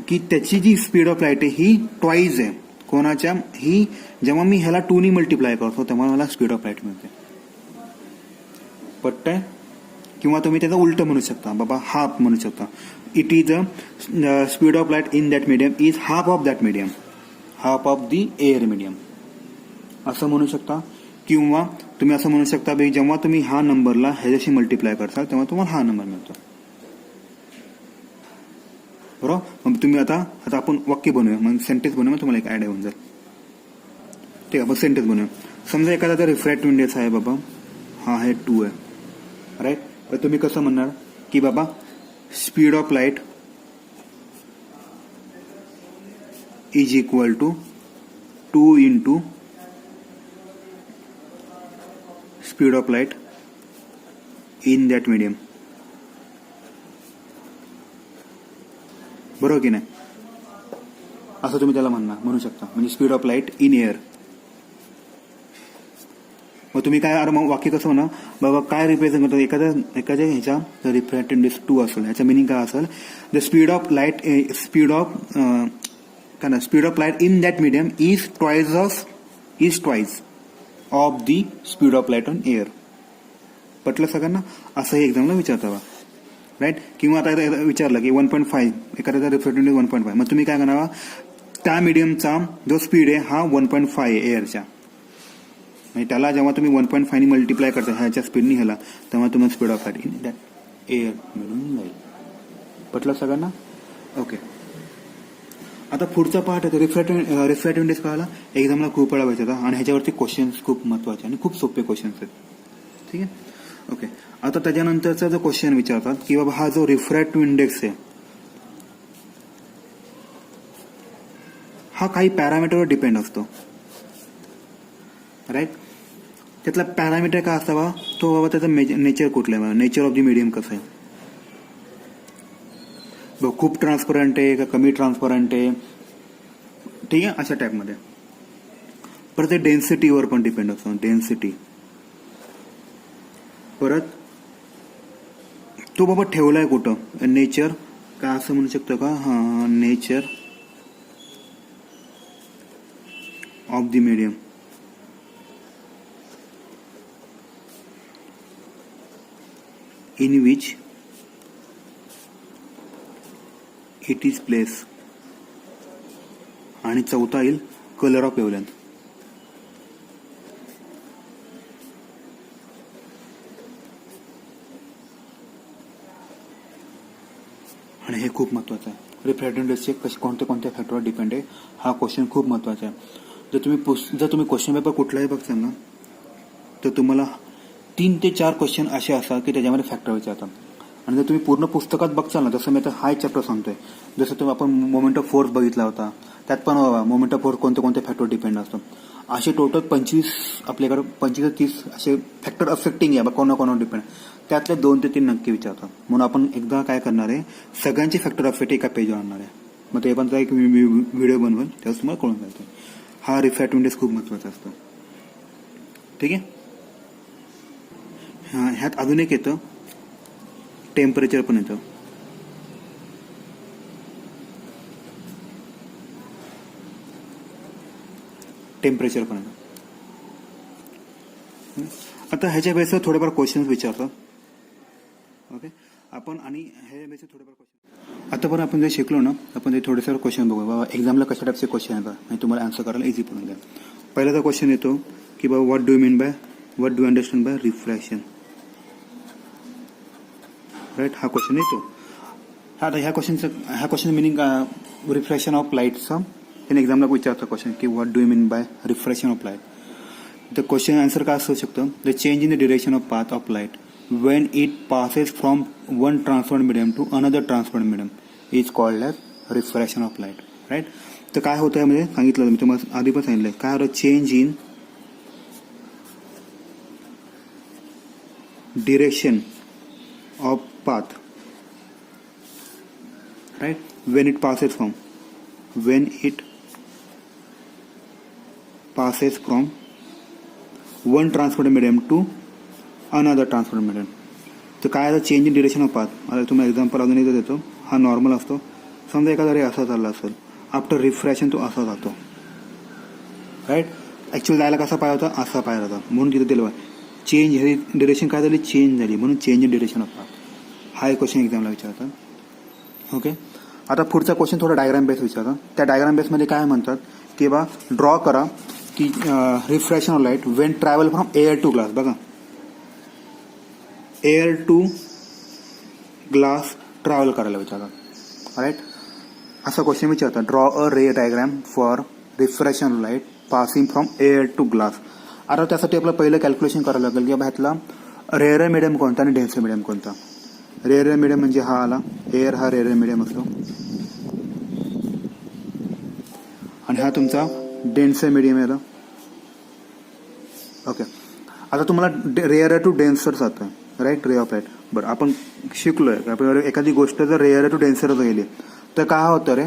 Speaker 1: की त्याची जी स्पीड ऑफ लाईट आहे ही ट्वाईज आहे कोणाच्या, ही जेव्हा मी ह्याला 2 ने मल्टिप्लाय करतो तेव्हा मला स्पीड ऑफ लाईट मिळते. पटतंय? किंवा तुम्ही त्याचं उलट म्हणू शकता, बाबा हाफ म्हणू शकता. It is the speed of light in that medium is half of that medium, half of the air medium असं म्हणू शकता. किंवा तुम्ही असं म्हणू शकता की जेव्हा तुम्ही हा नंबरला ह्याच्याशी मल्टिप्लाय करताल तेव्हा तुम्हाला हा नंबर मिळतो. बरोबर. मग तुम्ही आता आपण वाक्य बनवूया, मग सेंटेन्स बनवूया, तुम्हाला एक आयडिया होऊन जाईल. ठीक आहे, मग सेंटेन्स बनवूया. समजा एखादा रिफ्रॅक्टिव्ह इंडेक्स आहे बाबा, हा आहे 2 आहे. राईट. तर तुम्ही कसं म्हणणार की बाबा speed of light is equal to 2 into speed of light in that medium. बरोबर की नाही, असं तुम्ही त्याला म्हणू शकता. म्हणजे speed of light in air. मग तुम्ही काय मग वाक्य कसं म्हणा, बाबा काय रिप्रेझेंट करतो, एखाद्या ह्याचा रिफ्रॅक्टिव्ह इंडेक्स 2 असेल, ह्याचा मिनिंग काय असेल, the speed of light speed of light in that medium is twice of the speed of light on air. पटलं सगळ्यांना? असं हे एक्झामला विचारता बा. राईट. किंवा आता विचारलं की 1.5 एखाद्याचा रिफ्रॅक्टिव्ह इंडेक्स 1.5, मग तुम्ही काय करणार, त्या मीडियमचा जो स्पीड आहे हा 1.5 आहे एअरच्या, म्हणजे त्याला जेव्हा तुम्ही 1.5 ने मल्टिप्लाय करता ह्याच्या स्पीडनी ह्याला, तेव्हा तुम्हाला speed of light in that air मिळून जाईल. पटलं सगळ्यांना? ओके. आता पुढचा पार्ट आहे रिफ्रॅक्टिव्ह इंडेक्स कळाला, एक्झामला खूप वेळा व्हायचा आणि ह्याच्यावरती क्वेश्चन्स खूप महत्वाचे आणि खूप सोपे क्वेश्चन्स आहेत. ठीक आहे. ओके. आता त्याच्यानंतरचा जो क्वेश्चन विचारतात की बाबा हा जो रिफ्रॅक्टिव्ह इंडेक्स आहे हा काही पॅरामीटरवर डिपेंड असतो. राईट. त्यातला पॅरामीटर काय असावा, तो बाबा त्याचं नेचर कुठलं आहे, नेचर ऑफ द मीडियम कसं आहे, खूप ट्रान्सपरंट आहे का कमी ट्रान्सपरंट आहे, ठीक आहे, अशा टाईपमध्ये. परत ते डेन्सिटीवर पण डिपेंड असतो, डेन्सिटी. परत तो बाबा ठेवलाय कुठं, नेचर का असं म्हणू शकतो का, हा nature of the medium. In which it is place. आणि चौथा येईल कलर ऑफ वेव्हलेंथ. आणि हे खूप महत्त्वाचा आहे. रिफ्रॅक्टिव्ह इंडेक्सचे कोणत्या कोणत्या फॅक्टरवर डिपेंड आहे हा क्वेश्चन खूप महत्त्वाचा आहे. जर तुम्ही क्वेश्चन पेपर कुठलाही बघताल ना तर तुम्हाला 3 ते 4 क्वेश्चन असे असतात की त्याच्यामध्ये फॅक्टर विचारतात. आणि जर तुम्ही पूर्ण पुस्तकात बघचाल ना, जसं मी आता हा एक चॅप्टर सांगतोय, जसं तुम्ही आपण मोमेंट ऑफ फोर्स बघितला होता, त्यात पण मोमेंट ऑफ फोर्स कोणत्या फॅक्टरवर डिपेंड असतो. असे टोटल 25 आपल्याकडे 25 ते 30 असे फॅक्टर अफेक्टिंग आहे कोणावर डिपेंड, त्यातले 2 ते 3 नक्की विचारतात. म्हणून आपण एकदा काय करणार आहे, सगळ्यांचे फॅक्टर अफेक्ट एका पेजवर आणणार आहे. मग ते पण एक व्हिडिओ बनवेल त्यावेळेस तुम्हाला कळून जातं. हा रिफ्रॅक्टिव्ह इंडेक्स खूप महत्त्वाचा असतो. ठीक आहे. ह्यात अजून एक येतं, टेम्परेचर पण येतं. टेम्परेचर पण येतं. आता ह्याच्या बेसवर थोडेफार क्वेश्चन्स विचारतात. ओके, आपण आणि ह्याच्या बेसवर थोडेफार क्वेश्चन आता पण आपण जे शिकलो ना, आपण ते थोडेफार क्वेश्चन बघू. बाबा एक्झामला कशा टाईपचे क्वेश्चन येतात आणि तुम्हाला आन्सर करायला इझी पडून जाईल. पहिल्याचा क्वेश्चन येतो की बाबा what do you understand by refraction. Right, हा क्वेश्चन येतो. आता ह्या क्वेश्चन मिनिंग रिफ्रॅक्शन ऑफ लाईटचं त्याने एक्झामला विचारतं क्वेश्चन की what do you mean by refraction of light. The question answer काय असू शकतं, the change in the direction of path of light when it passes from one transferred medium to another transferred medium is called as refraction of light. Right, तर काय होतं यामध्ये सांगितलं मी तुम्हाला आधी पण सांगितलं काय होतं, change in direction of path, right, when it passes from one transferred medium to another transferred medium. तर काय आहे, change in direction of path. आता तुम्हाला एक्झाम्पल अजून एकदा देतो. हा नॉर्मल असतो. समजा एखादा रे असा चालला असेल, आफ्टर रिफ्रॅक्शन तो असा जातो. राईट, ऍक्च्युअली जायला कसा पाहिजे होता, असा पाहिजे होता, म्हणून तिथे दिलं चेंज, हे डिरेक्शन काय झाली, चेंज झाली, म्हणून change in direction of path. हा एक क्वेश्चन एक्झामला विचारतात. ओके, आता पुढचा क्वेश्चन थोडा डायग्राम बेस विचारतात. त्या डायग्राम बेसमध्ये काय म्हणतात की बा ड्रॉ करा की refraction of light when travel from air to glass. बघा, एअर टू ग्लास ट्रॅव्हल करायला विचारतात. राईट, असा क्वेश्चन विचारतात. Draw a ray diagram for refraction of light passing from air to glass. आता त्यासाठी आपलं पहिलं कॅल्क्युलेशन करावं लागेल की बाबा ह्यातला रेअर मीडियम कोणता आणि डेन्सर मीडियम कोणता. रेअर मीडियम म्हणजे हा आला, एअर हा रेअर मीडियम असतो, आणि हा तुमचा डेन्सर मीडियम आला. ओके, आता तुम्हाला रेअर टू डेन्सर जातं. Right, ray of light. बरं, आपण शिकलोय आपण एखादी गोष्ट जर रेअर टू डेन्सर गेली तर काय होतं रे,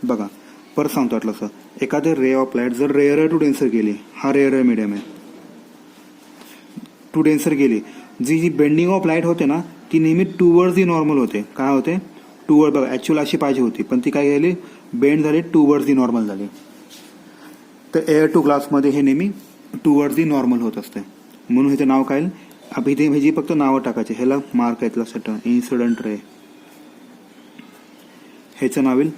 Speaker 1: बघा परत सांगतो वाटलं असं, एखादी रे ऑफ लाईट जर रेअर टू डेन्सर गेली, हा रेअर मीडियम आहे, टू डेन्सर गेली, जी बेंडिंग ऑफ लाईट होते ना ती नेहमी टूवर्ड्स दी नॉर्मल होते. काय होते, टूवर्ड. बघा ऍक्च्युअल अशी पाहिजे होती पण ती काय झाली, बेंड झाली, टूवर्ड्स दी नॉर्मल झाली. तर एअर टू ग्लासमध्ये हे नेहमी टूवर्ड्स दी नॉर्मल होत असते. म्हणून ह्याचं नाव काय, आपण इथे ह्याची फक्त नावं टाकायचे. ह्याला मार्क आहेत लक्षात ठेवा, इन्सिडेंट रे, ह्याचं नाव येईल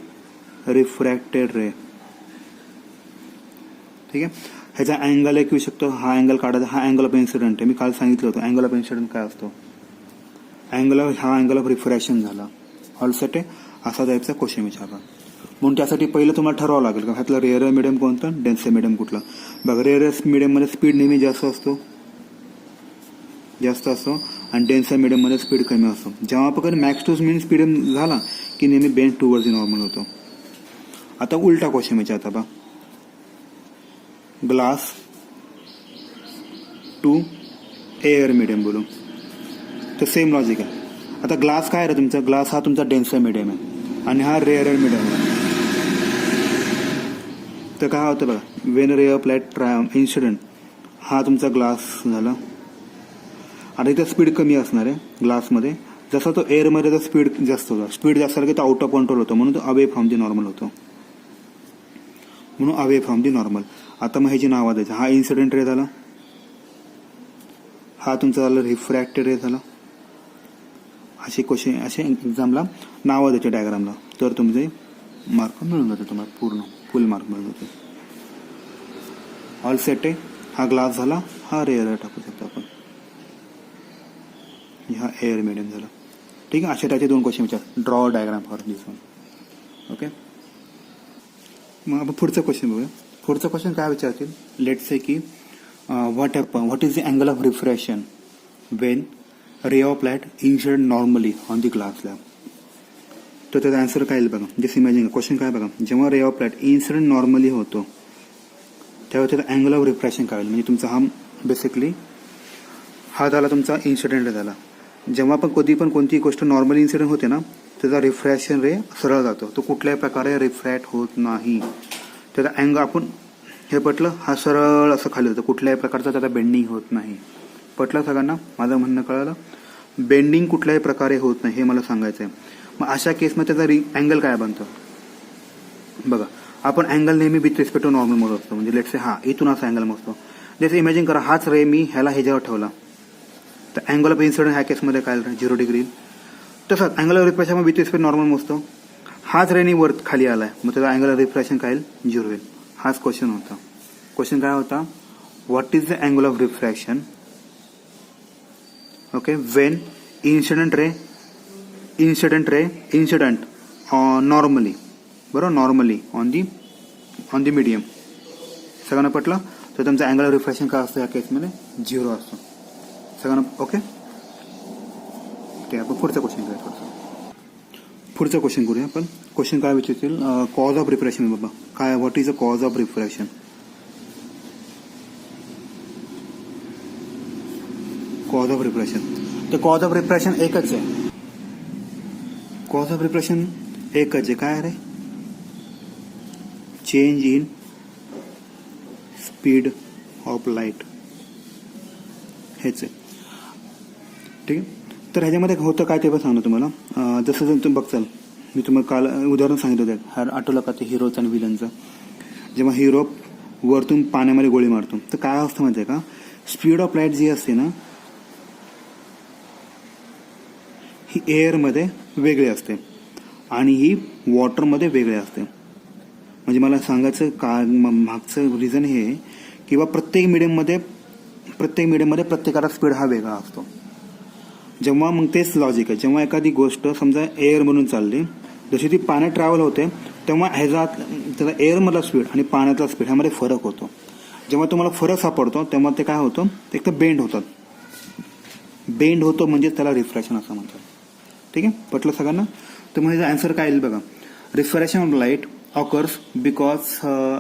Speaker 1: रिफ्रॅक्टेड रे. ठीक आहे, ह्याचा अँगल एक येऊ शकतो, हा अँगल काढायचा, हा अँगल ऑफ इन्सिडेंट आहे. मी काल सांगितलं होतं अँगल ऑफ इन्सिडेंट काय असतो, हा अँगल ऑफ रिफ्रॅक्शन झाला. ऑल सेट आहे, असा टाईपचा क्वेश्चन विचारला. म्हणून त्यासाठी पहिलं तुम्हाला ठरवावं लागेल का ह्यातलं रेअर मीडियम कोणतं, डेन्सर मीडियम कुठलं. बघा, रेअर मीडियममध्ये स्पीड नेहमी जास्त असतो आणि डेन्सर मीडियममध्ये स्पीड कमी असतो. जेव्हा आपण मॅक्स टू मिन स्पीड झाला की नेहमी बेंड टूवर्ड्स नॉर्मल होतो. आता उलटा क्वेश्चन विचारता बा, ग्लास टू एअर मीडियम बोलू, तर सेम लॉजिक आहे. आता ग्लास काय आहे तुमचा, ग्लास हा तुमचा डेन्सर मीडियम आहे आणि हा रेअर मीडियम आहे. तर काय होतं बघा, Wien ray of light incident, हा तुमचा ग्लास झाला. आता इथं स्पीड कमी असणार आहे ग्लासमध्ये, जसा तो एअरमध्ये तर स्पीड जास्त होता, स्पीड जास्त आला की तो आउट ऑफ कंट्रोल होतो, म्हणून तो अवे फ्रॉम दी नॉर्मल होतो, म्हणून अवे फ्रॉम दी नॉर्मल. आता मग ह्याची नावं द्यायची. हा इन्सिडेंट रे झाला, हा तुमचा झाला रिफ्रॅक्टेड रे झाला. असे क्वेश्चन असे एक्झामला नावं द्यायचे डायग्रामला, तर तुमचे मार्क मिळून जाते, तुम्हाला पूर्ण फुल मार्क मिळून जाते. ऑल सेट आहे. हा ग्लास झाला, हा रेअर टाकू शकतो आपण, हा एअर मीडियम झाला. ठीक आहे. असे त्याचे 2 क्वेश्चन विचार. Draw diagram for this one. Okay. मग आपण पुढचा क्वेश्चन बघूया. पुढचा क्वेश्चन काय विचारतील, लेट्स से की what is the angle of refraction Wien ray of light incident normally on the glass slab. तर त्याचा आन्सर काय येईल बघा. जस्ट इमॅजिन क्वेश्चन काय बघा, जेव्हा रे ऑफ लाईट इन्सिडेंट नॉर्मली होतो तेव्हा त्याचा अँगल ऑफ रिफ्रॅक्शन काय होईल. म्हणजे तुमचा हा बेसिकली हा झाला तुमचा इन्सिडेंट झाला. जेव्हा पण कधी पण कोणती गोष्ट नॉर्मली इन्सिडेंट होते ना, त्याचा रिफ्रॅक्शन रे सरळ जातो, तो कुठल्याही प्रकारे रिफ्रॅक्ट होत नाही. त्याचा अँगल आपण हे पटलं, हा सरळ असं खाली होतं, कुठल्याही प्रकारचा त्याचा बेंडिंग होत नाही. पटलं सगळ्यांना, माझं म्हणणं कळलं. बेंडिंग कुठल्याही प्रकारे होत नाही हे मला सांगायचं आहे. मग अशा केसमध्ये त्याचा अँगल काय बनतो बघा. आपण अँगल नेहमी विथ रिस्पेक्ट टू नॉर्मल मोजत असतो. म्हणजे लेट्स से हा इथून असा अँगल मोजतो. जसं इमॅजिन करा हाच रे मी ह्याला ह्याच्यावर ठेवला तर अँगल ऑफ इन्सिडेंट ह्या केसमध्ये काय 0 डिग्री. तसंच angle of refraction with respect normal मोजतो. हाच रेनी वर खाली आलाय, मग त्याचा अँगल ऑफ रिफ्रॅक्शन काय 0 होईल. हाच क्वेश्चन होता. क्वेश्चन काय होता, what is the angle of refraction okay Wien incident normally, बरोबर, नॉर्मली ऑन दी मीडियम. सगळ्यांना पटलं. तर तुमचा अँगल ऑफ रिफ्रॅक्शन काय असतो या केसमध्ये 0 असतो. सगळ्यांना ओके. ते आपण पुढचा क्वेश्चन करूया. पुढचा क्वेश्चन करूया आपण. क्वेश्चन काय विचारतील, कॉज ऑफ रिफ्रॅक्शन बाबा काय, what is the cause of refraction. Cause of refraction, तर कॉज ऑफ रिफ्रॅक्शन एकच आहे. कॉज ऑफ रिफ्रॅक्शन एकच आहे. काय रे, change in speed of light, हेच आहे. ठीक आहे. तर ह्याच्यामध्ये होतं काय ते पण सांगतो तुम्हाला. जसं तुम्ही बघचाल, मी तुम्हाला काल उदाहरण सांगितलं होतं, आठवलं का ते हिरोचं आणि विलनचं. जेव्हा हिरो वरतून पाण्यामध्ये गोळी मारतो तर काय असतं माहिती आहे का, स्पीड ऑफ लाईट जी असते ना ही एअरमध्ये वेगळी असते आणि ही वॉटरमध्ये वेगळी असते. म्हणजे मला सांगायचं का मागचं रिझन हे आहे किंवा प्रत्येक मीडियममध्ये प्रत्येकाचा स्पीड हा वेगळा असतो. जेव्हा मग तेच लॉजिक आहे, जेव्हा एखादी गोष्ट समजा एअर म्हणून चालली, जशी ती पाण्यात ट्रॅव्हल होते तेव्हा त्याचा एअरमधला स्पीड आणि पाण्यातला स्पीड ह्यामध्ये फरक होतो. जेव्हा तुम्हाला फरक सापडतो तेव्हा ते काय होतं, एक तर बेंड होतो म्हणजे त्याला रिफ्रॅक्शन असं म्हणतात. ठीक आहे, पटलं सगळ्यांना. तर मग ह्याचा आन्सर काय येईल बघा. Refraction of light occurs because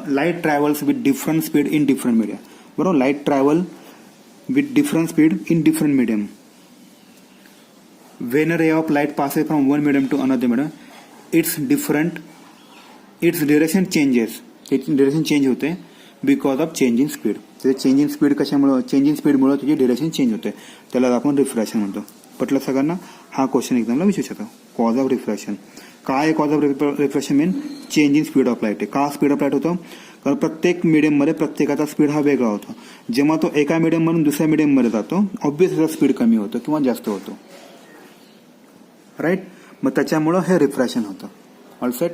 Speaker 1: light travels with different speed in different medium. बरोबर, light travel with different speed in different medium. When a ray of light passes from one medium to another medium, its direction changes. its direction change होते because of change in speed. त्याचे change in speed कशामुळे, change in स्पीडमुळे त्याची direction change होते, त्याला आपण refraction म्हणतो. पटलं सगळ्यांना. हा क्वेश्चन एक्झामला विचारू शकतो. कॉज ऑफ रिफ्रॅक्शन काय, cause of refraction mean change in speed of light आहे. का स्पीड ऑफ लाईट होतो, कारण प्रत्येक मीडियममध्ये प्रत्येकाचा स्पीड हा वेगळा होतो. जेव्हा तो एका मीडियममधून दुसऱ्या मीडियममध्ये जातो ऑब्व्हियसली त्याचा स्पीड कमी होतो किंवा जास्त होतो. राईट, मग त्याच्यामुळं हे रिफ्रॅक्शन होतं. ऑलसेट,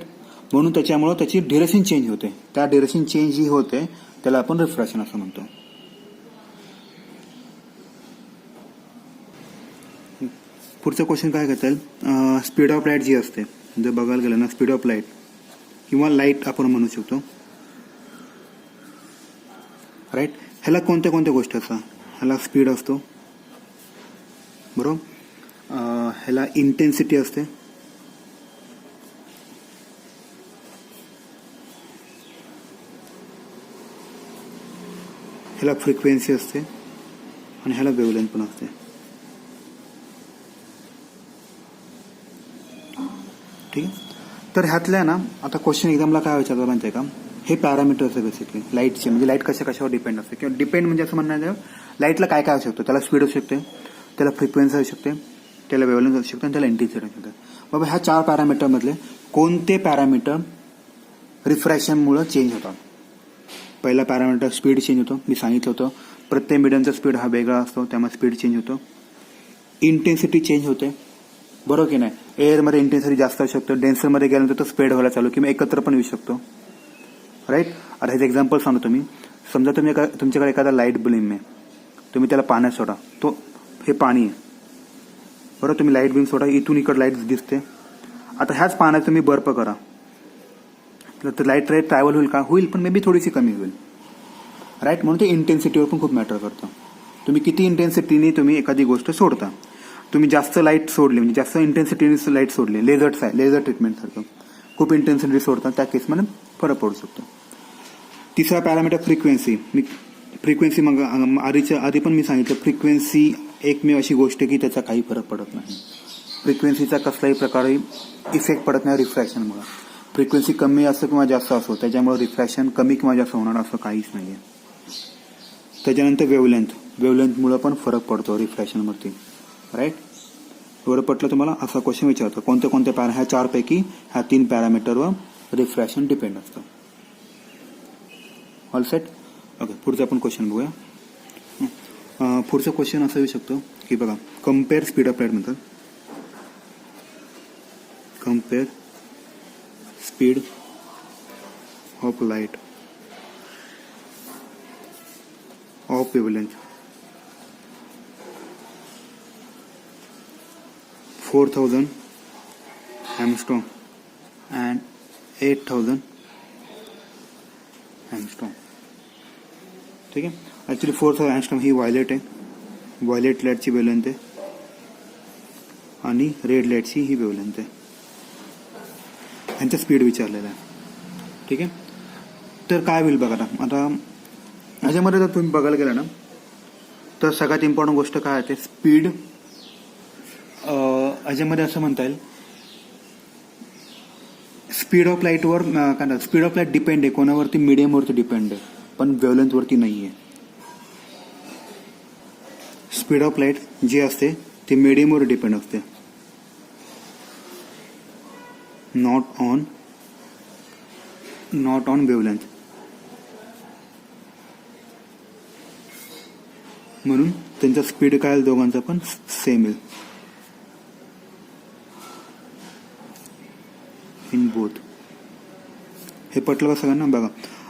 Speaker 1: म्हणून त्याच्यामुळं त्याची डिरेक्शन चेंज होते. त्या डिरेक्शन चेंज जी होते त्याला आपण रिफ्रॅक्शन असं म्हणतो. पुढचं क्वेश्चन काय करता येईल, स्पीड ऑफ लाईट जी असते, जर बघायला गेलं ना स्पीड ऑफ लाईट किंवा लाईट आपण म्हणू शकतो. राईट, ह्याला कोणत्या गोष्टी असतात, ह्याला स्पीड असतो, बरोबर, ह्याला इंटेन्सिटी असते, ह्याला फ्रिक्वेन्सी असते आणि ह्याला वेव्हलेंथ पण असते. ठीक आहे. तर ह्यातल्या ना आता क्वेश्चन एक्झामला काय विचारतो माहिती आहे का, हे पॅरामीटर्स आहे बेसिकली लाईटचे. म्हणजे लाईट कशावर डिपेंड असते किंवा डिपेंड म्हणजे असं म्हणणं लाईटला काय असू शकतो, त्याला स्पीड असू शकते, त्याला फ्रिक्वेन्सी असू शकते, त्याला वेव्हलेंथ असू शकते आणि त्याला इंटेन्सिटी असू शकते. बाबा ह्या 4 पॅरामीटरमधले कोणते पॅरामीटर रिफ्रॅक्शनमुळे चेंज होतात. पहिला पॅरामीटर स्पीड चेंज होतो, मी सांगितलं होतं प्रत्येक मीडियमचा स्पीड हा वेगळा असतो त्यामुळे स्पीड चेंज होतो. इंटेन्सिटी चेंज होते, बरोबर की नाही. एअरमध्ये इंटेन्सिटी जास्त असू शकतो, डेन्सरमध्ये गेल्यानंतर तो स्प्रेड व्हायला चालू किंवा एकत्र पण येऊ शकतो. राईट, आता ह्याचं एक्झाम्पल सांगतो तुम्ही. समजा तुमच्याकडे एखादा लाईट बल्ब आहे, तुम्ही त्याला पाण्यात सोडा, तो हे पाणी आहे, बरोबर. तुम्ही लाईट बीम सोडा, इथून इकडे लाईट दिसते. आता ह्याच पाण्यात तुम्ही बर्फ करा, तर लाईट रेट ट्रॅव्हल होईल का? होईल, पण मे बी थोडीशी कमी होईल. राईट. म्हणून ते इंटेन्सिटीवर पण खूप मॅटर करतं. तुम्ही किती इंटेन्सिटीने तुम्ही एखादी गोष्ट सोडता. तुम्ही जास्त लाईट सोडली, म्हणजे जास्त इंटेन्सिटीने लाईट सोडली, लेझर ट्रीटमेंटसारखं खूप इंटेन्सिटी सोडता, त्या केसमध्ये फरक पडू शकतो. तिसरा पॅरामीटर फ्रिक्वेन्सी मग आधी पण मी सांगितलं, फ्रिक्वेन्सी एकमेव अशी गोष्ट की त्याचा काही फरक पडत नाही. फ्रिक्वेन्सीचा कसलाही प्रकारे इफेक्ट पडत नाही रिफ्रॅक्शनमुळे. फ्रिक्वेन्सी कमी असो किंवा जास्त असो, त्याच्यामुळे रिफ्रॅक्शन कमी किंवा जास्त होणार असं काहीच नाही आहे. त्याच्यानंतर वेवलेंथमुळे पण फरक पडतो रिफ्रॅक्शनवरती. राईट. एवढं पटलं तुम्हाला? असा क्वेश्चन विचारतो, कोणत्या ह्या 4 पैकी ह्या 3 पॅरामीटरवर रिफ्रॅक्शन डिपेंड असतं. All set. ओके, पुढचा आपण क्वेश्चन बघूया. पुढचा क्वेश्चन असा येऊ शकतो की बघा, कम्पेअर स्पीड ऑफ लाईट म्हणतात. Compare speed of light of wavelength 4000 angstrom and 8000 angstrom. ठीक आहे. ॲक्च्युली 4000 एंगस्ट्रॉम ही व्हायलेट आहे, व्हायलेट लाईटची वेवलेंथ आहे, आणि रेड लाईटची ही वेवलेंथ आहे. यांचा स्पीड विचारलेला आहे. ठीक आहे. तर काय होईल बघा आता ह्याच्यामध्ये जर तुम्ही बघायला गेला ना, तर सगळ्यात इम्पॉर्टंट गोष्ट काय आहे ते स्पीड. ह्याच्यामध्ये असं म्हणता येईल, स्पीड ऑफ लाईटवर काय, स्पीड ऑफ लाईट डिपेंड आहे कोणावरती? मीडियमवरती डिपेंड आहे, पण वेवलेंथवरती नाही आहे. स्पीड ऑफ लाईट जी असते ती मीडियमवर डिपेंड असते, नॉट ऑन वेवलेंथ. म्हणून त्यांचा स्पीड काय येईल, दोघांचा पण सेम येईल इन बोथ. हे पटलं का सगळ्यांना? बघा,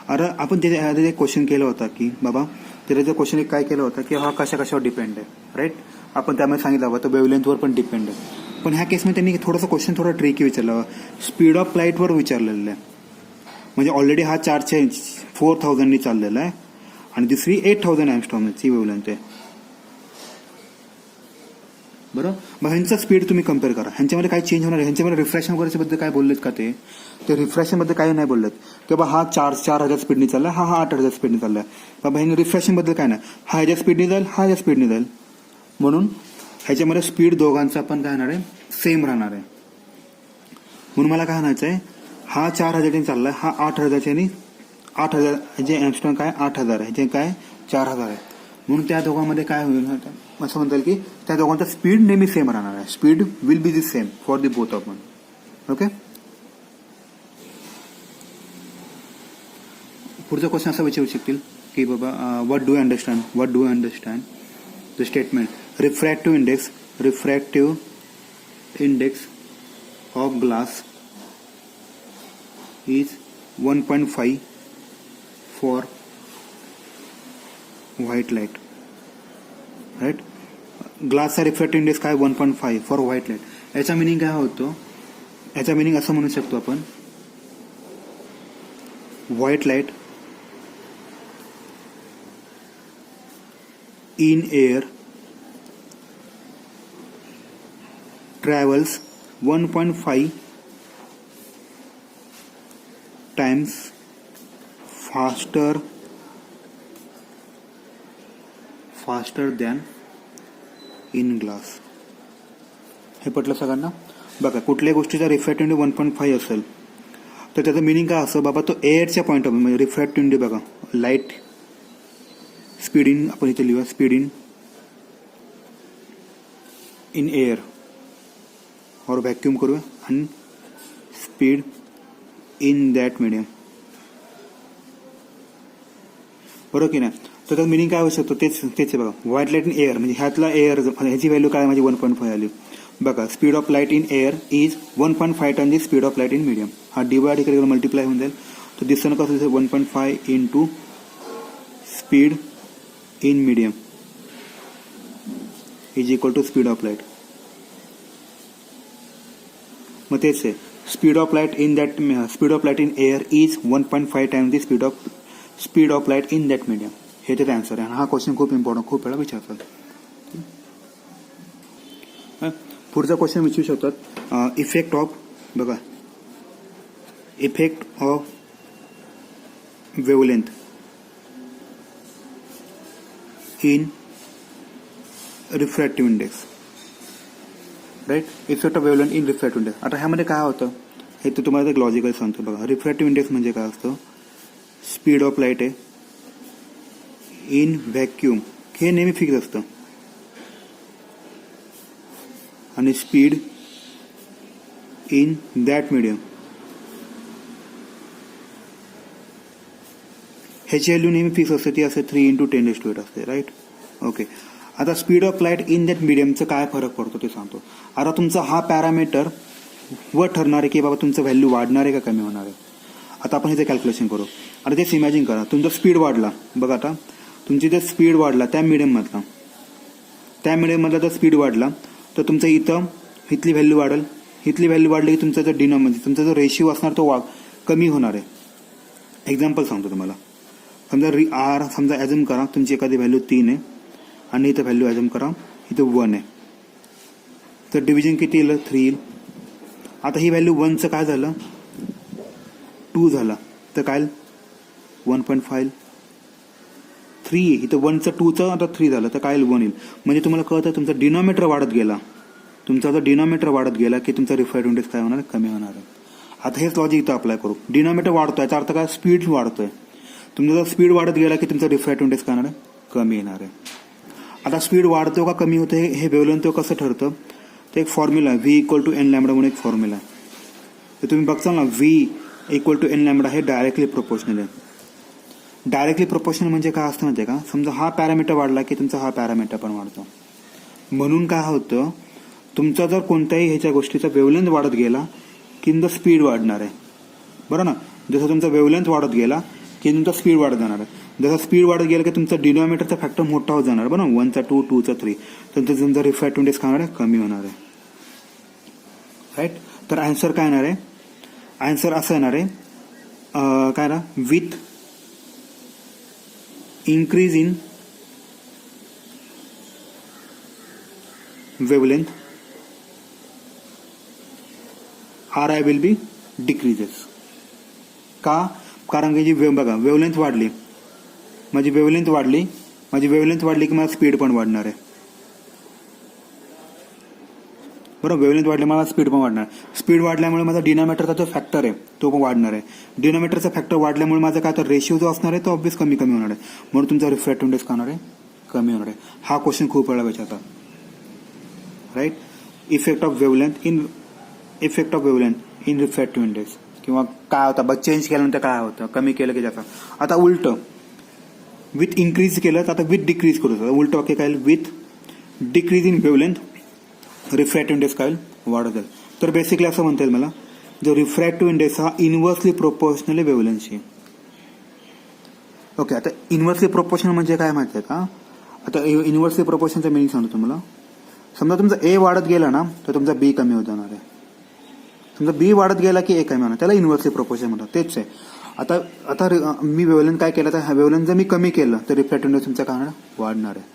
Speaker 1: अरे आपण त्याच्या क्वेश्चन केला होता की बाबा, त्याचा क्वेश्चन एक काय केलं होतं की हा कशावर डिपेंड आहे. राईट. आपण त्यामध्ये सांगितलं हवं तर वेवलेंथवर पण डिपेंड आहे. पण ह्या केसमध्ये त्यांनी थोडासा क्वेश्चन थोडा ट्रिकी विचारला हवा, स्पीड ऑफ लाईटवर विचारलेलं आहे. म्हणजे ऑलरेडी हा 4000 चाललेला आहे, आणि दुसरी 8000 एंगस्ट्रॉमची वेवलेंथ आहे. बरोबर. मग ह्यांचा स्पीड तुम्ही कम्पेअर करा, ह्यांच्यामध्ये काय चेंज होणार आहे? ह्यांच्यामध्ये रिफ्रॅक्शन वगैरे बद्दल काय बोललेत का? ते रिफ्रॅक्शन बद्दल काही नाही बोललेत की बाबा हा 4000 स्पीडने चालला, हा 8000 स्पीडने चालला. बाबा ह्यांनी रिफ्रॅक्शन बद्दल काय नाही, हा ह्याच्या स्पीडने जाईल, हा ह्याच्या स्पीडने जाईल. म्हणून ह्याच्यामध्ये स्पीड दोघांचा पण काय होणार आहे, सेम राहणार आहे. म्हणून मला काय म्हणायचं आहे, हा 4000 चालला, हा 8000 जे एंगस्ट्रॉम काय 8000 आहे, जे काय 4000 आहे. म्हणून त्या दोघांमध्ये काय होईल असं म्हणता येईल की त्या दोघांचा स्पीड नेहमी सेम राहणार आहे. Speed will be the same for the both of one. Okay. पुढचा क्वेश्चन असा विचारू शकतील की बाबा, what do understand the statement refractive index of glass is 1.5 for white light. Right. ग्लासचा रिफ्रॅक्टिव्ह इंडेक्स काय 1.5 फॉर व्हाईट लाईट. याचा meaning काय होतो? याचा मिनिंग असं म्हणू शकतो आपण, white light in air travels 1.5 times faster than in glass. हे पटलं सगळ्यांना? बघा, कुठल्याही गोष्टीचा रिफ्रॅक्टिव्ह इंडेक्स 1.5 असेल तर त्याचं मिनिंग काय असं बाबा, तो एअरच्या पॉईंट ऑफ म्हणजे रिफ्रॅक्टिव्ह इंडेक्स बघा, लाईट स्पीड इन, आपण इथे लिहूया स्पीड इन एअर और व्हॅक्यूम करूया, आणि स्पीड इन दॅट मीडियम. बरोबर की नाही? तर त्याचं मिनिंग काय होऊ शकतो, तेच बघा, व्हाईट लाईट इन एअर म्हणजे ह्यातला एअर, ह्याची व्हॅल्यू काय माझी 1.5 आली. बघा, speed of light in air is 1.5 time the speed of light in medium. हा डिवाइड इकडे मल्टिप्लाय होऊन जाईल, तर दिसणं कसं दिसेल 1.5 into speed in medium is equal to speed of light. मग तेच आहे, speed of light in air is 1.5 times the speed of light in that medium. हे त्याचा आन्सर आहे. हा क्वेश्चन खूप इम्पॉर्टंट, खूप वेळा विचारतात. पुढचा क्वेश्चन विचारू शकतात, इफेक्ट ऑफ, बघा, effect of wavelength in refractive index, right. Effect of wavelength in refractive index. आता ह्यामध्ये काय होतं हे तर तुम्हाला एक लॉजिकल सांगतो. बघा, रिफ्रॅक्टिव्ह इंडेक्स म्हणजे काय असतं, स्पीड ऑफ लाईट आहे इन व्हॅक्यूम, हे नेहमी फिक्स असतं, आणि स्पीड इन दॅट मीडियम, ह्याची व्हॅल्यू नेहमी फिक्स असते, ती असते 3 × 10⁸ असते, राईट. ओके. आता speed of light in that मीडियमचं काय फरक पडतो ते सांगतो. आता तुमचा हा पॅरामीटर वर ठरणार आहे की बाबा तुमचं व्हॅल्यू वाढणार आहे का कमी होणार आहे. आता आपण ह्याचं कॅल्क्युलेशन करू. आता तेच इमॅजिन करा, तुमचा स्पीड वाढला, बघा आता तुमची जर स्पीड वाढला त्या मिडियममधला जर स्पीड वाढला तर तुमचं इथली व्हॅल्यू वाढेल, इथली व्हॅल्यू वाढली की तुमचा जो तुमचा जो रेशिओ असणार तो कमी होणार आहे. एक्झाम्पल सांगतो तुम्हाला. समजा ॲझ्युम करा तुमची एखादी व्हॅल्यू 3 आहे आणि इथं व्हॅल्यू ॲझ्युम करा इथं 1 आहे, तर डिव्हिजन किती येईल, 3 येईल. आता ही व्हॅल्यू 1चं काय झालं, 2 झाला, तर काय 1.5, 3 इथं 1चं 2चं आता 3 झालं, तर काय 1 येईल. म्हणजे तुम्हाला कळतं तुमचा डिनॉमिनेटर वाढत गेला, तुमचा जर डिनॉमिनेटर वाढत गेला की तुमचा रिफ्रॅक्टिव्ह इंडेक्स काय होणार, कमी होणार आहे. आता हेच लॉजिक इथं अप्लाय करू. डिनॉमिनेटर वाढतोय याचा अर्थ काय, स्पीड वाढतोय. तुमचा जर स्पीड वाढत गेला की तुमचा रिफ्रॅक्टिव्ह इंडेक्स काय होणार आहे, कमी येणार आहे. आता स्पीड वाढतो का कमी होतं हे वेवलेंथ कसं ठरतं, ते एक फॉर्म्युला आहे, V = n लॅम्बडा म्हणून एक फॉर्म्युला आहे. तर तुम्ही बघताल ना, V = n लॅम्बडा हे डायरेक्टली प्रोपोर्शनल आहे. डायरेक्टली प्रोपोर्शनल म्हणजे काय असतं माहिती आहे का, समजा हा पॅरामीटर वाढला की तुमचा हा पॅरामीटर पण वाढतो. म्हणून काय होतं, तुमचा जर कोणत्याही ह्याच्या गोष्टीचा वेवलेंथ वाढत गेला की तुमचा स्पीड वाढणार आहे, बरं ना. जसं तुमचा वेवलेंथ वाढत गेला की तुमचा स्पीड वाढत जाणार आहे. जसं स्पीड वाढत गेला की तुमचा डिनॉमिनेटरचा फॅक्टर मोठा होत जाणार, बरं, 1चा 2, 2चा 3, तर तुमचा रिफ्रॅक्टिव्ह इंडेक्स काय होणार आहे, कमी होणार आहे, राईट. तर आन्सर काय येणार आहे, आन्सर असं येणार आहे, काय ना, with increase in wavelength RI will be decreases. का, कारण की जी बघा वेवलेंथ वाढली, माझी वेवलेंथ वाढली की मला स्पीड पण वाढणार आहे, बरोबर. वेवलेंथ वाढली मला स्पीड पण वाढणार. स्पीड वाढल्यामुळे माझा डिनॉमिनेटरचा जो फॅक्टर आहे तो पण वाढणार आहे. डिनॉमिनेटरचा फॅक्टर वाढल्यामुळे माझा काय तर रेशिओ जो असणार आहे तो ऑब्वियस कमी होणार आहे. म्हणून तुमचा रिफ्रॅक्टिव्ह इंडेक्स काय होणार आहे, कमी होणार आहे. हा क्वेश्चन खूप वेळा विचारतात, right. Effect of wavelength in refractive index, किंवा काय होतं बघ, चेंज केल्यानंतर काय होतं, कमी केलं की जातं. आता उलट विथ इन्क्रीज केलं तर आता विथ डिक्रीज करू शकतो. उलट वाक्य काय, with decrease in wavelength refractive index काय वाढत जाईल. तर बेसिकली असं म्हणता येईल मला, जो रिफ्रॅक्टिव्ह इंडेक्स हा इन्व्हर्सली प्रोपोर्शनल वेवलेंथशी. ओके. आता इन्व्हर्सली प्रोपोर्शनल म्हणजे काय माहिती आहे का, आता इन्व्हर्सली प्रोपोर्शनचं मिनिंग सांगतो तुम्हाला. समजा तुमचा ए वाढत गेला ना तर तुमचा बी कमी होत जाणार आहे. समजा बी वाढत गेला की ए कमी होणार, त्याला इन्व्हर्सली प्रोपोर्शन म्हणतात. तेच आहे. आता मी वेवलेंथ काय केलं, तर हा वेवलेंथ जर मी कमी केलं तर रिफ्रॅक्टिव्ह इंडेक्स तुमचा काय होणार, वाढणार आहे.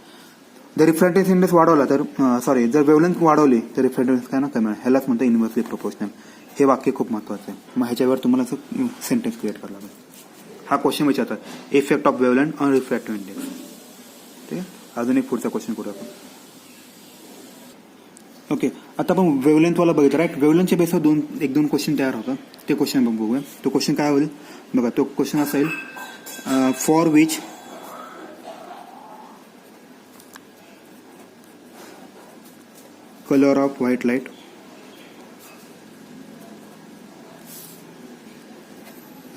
Speaker 1: जर रिफ्रॅक्टिव्ह इंडेक्स वाढवला तर जर वेवलेंथ वाढवली तर रिफ्रॅक्टिव्ह इंडेक्स काय ना कमी होणार. ह्यालाच म्हणतं इन्व्हर्सली प्रोपोर्शनल. हे वाक्य खूप महत्वाचं आहे. मग ह्याच्यावर तुम्हाला असं सेंटेन्स क्रिएट करावं लागेल. हा क्वेश्चन विचारतात, effect of wavelength on refractive index. ठीक आहे. अजून एक पुढचा क्वेश्चन करूया आपण. ओके. आता आपण वेवलेंथवाला बघितलं, राईट. वेवलेंथच्या बेसवर एक दोन क्वेश्चन तयार होतात. ते क्वेश्चन बघूया. तो क्वेश्चन काय होईल बघा. तो क्वेश्चन असा येईल, for which color of white light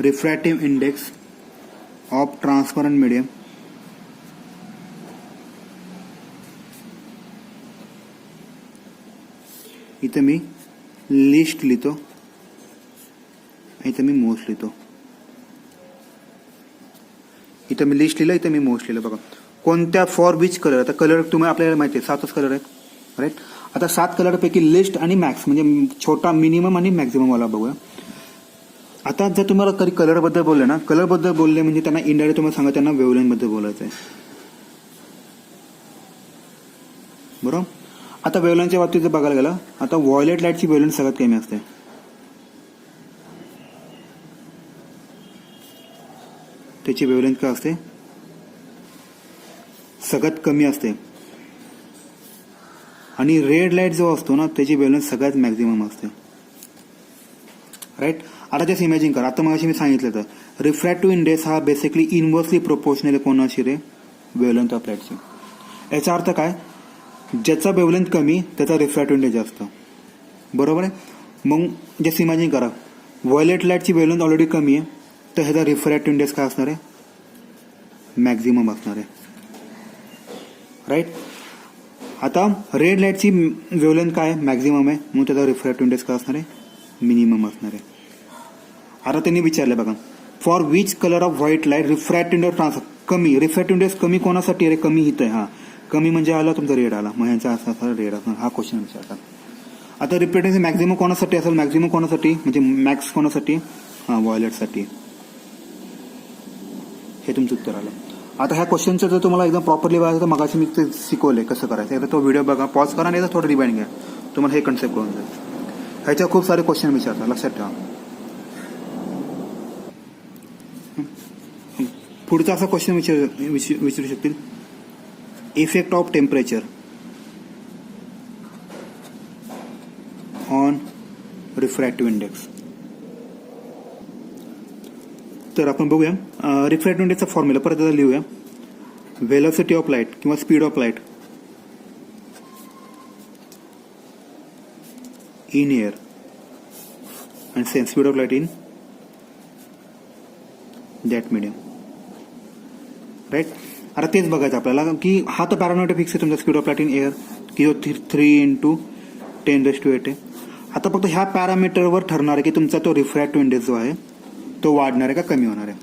Speaker 1: refractive index of transparent medium इथं मी लिस्ट लिहितो, इथं मी मोस्ट लिहितो. इथं मी लिस्ट लिहिलं, इथं मी मोस्ट लिहिलं. बघा कोणत्या फॉर विच कलर. आता कलर तुम्ही आपल्याला माहिती आहे 7च कलर आहेत, राईट. आता 7 कलरपैकी लिस्ट आणि मॅक्स म्हणजे छोटा मिनिमम आणि मॅक्झिमम वाला बघूया. आता जर तुम्हाला कधी कलरबद्दल बोलले ना, कलरबद्दल बोलले म्हणजे त्यांना इंडिरेक्ट तुम्हाला सांगा त्यांना वेव्हलेंथबद्दल बोलायचं आहे. बरोबर. आता वेव्हलेंथच्या बाबतीत जर बघायला गेलं, आता व्हायोलेट लाईटची वेव्हलेंथ सगळ्यात कमी असते. त्याची वेव्हलेंथ काय असते? सगळ्यात कमी असते. आणि रेड लाईट जो असतो ना त्याची वेव्हलेंथ सगळ्यात मॅक्झिमम असते. राईट. आता जस्ट इमॅजिन करा, आता मगाशी मी सांगितलं तर रिफ्रॅक्टिव्ह इंडेक्स हा बेसिकली इनव्हर्सली प्रोपोर्शनल कोणाशी रे? वेव्हलेंथ ऑफ लाईटची. याचा अर्थ काय? ज्याचा वेव्हलेंथ कमी त्याचा रिफ्रॅक्टिव्ह इंडेक्स जास्त. बरोबर आहे. मग जस्ट इमॅजिन करा, व्हायोलेट लाईटची वेव्हलेंथ ऑलरेडी कमी आहे, तर ह्याचा रिफ्रॅक्टिव्ह इंडेक्स काय असणार आहे? मॅक्झिमम असणार आहे. राईट. आता रेड लाईटची वेव्हलेंथ काय? मॅक्झिमम आहे, मग त्याचा रिफ्रॅक्टिव्ह इंडेक्स काय असणार आहे? मिनिमम असणार आहे. आता त्यांनी विचारलं बघा, for which colour off white light refractive index कमी? रिफ्रॅक्टिव्ह इंडेक्स कमी कोणासाठी आहे? कमी इथं आहे. हा कमी म्हणजे आला तुमचा रेड आला, मग ह्यांचा असा रेड असणार. हा क्वेश्चन विचारतात. आता रिफ्रॅक्टिव्ह मॅक्झिमम कोणासाठी असेल? मॅक्झिमम कोणासाठी म्हणजे मॅक्स कोणासाठी? हा व्हायोलेटसाठी. हे तुमचं उत्तर आलं. आता ह्या क्वेश्चनचं जर तुम्हाला एकदम प्रॉपरली बघायचं तर मगाशी मी ते शिकवले कसं करायचं. एकदा तो व्हिडिओ बघा, पॉज करा, नाही तर थोडं रिवाइंड घ्या, तुम्हाला हे कन्सेप्ट कळून जाईल. ह्याच्यावर खूप सारे क्वेश्चन विचारतात, लक्षात ठेवा. पुढचा असा क्वेश्चन विचारू शकतील, effect of temperature on refractive index. तर आपण बघूया रिफ्रॅक्टिव्ह इंडेक्सचा फॉर्म्युला परत एकदा लिहूया. व्हेलॉसिटी ऑफ लाईट किंवा speed of light in air आणि speed of light in that medium. Right. आता तेच बघायचं आपल्याला की हा तर पॅरामीटर फिक्स आहे तुमचा speed of light in air की 3 × 10⁸ आहे. आता फक्त ह्या पॅरामीटरवर ठरणार आहे की तुमचा तो रिफ्रॅक्टिव्ह इंडेक्स जो आहे तो वाढणार आहे का कमी होणार आहे.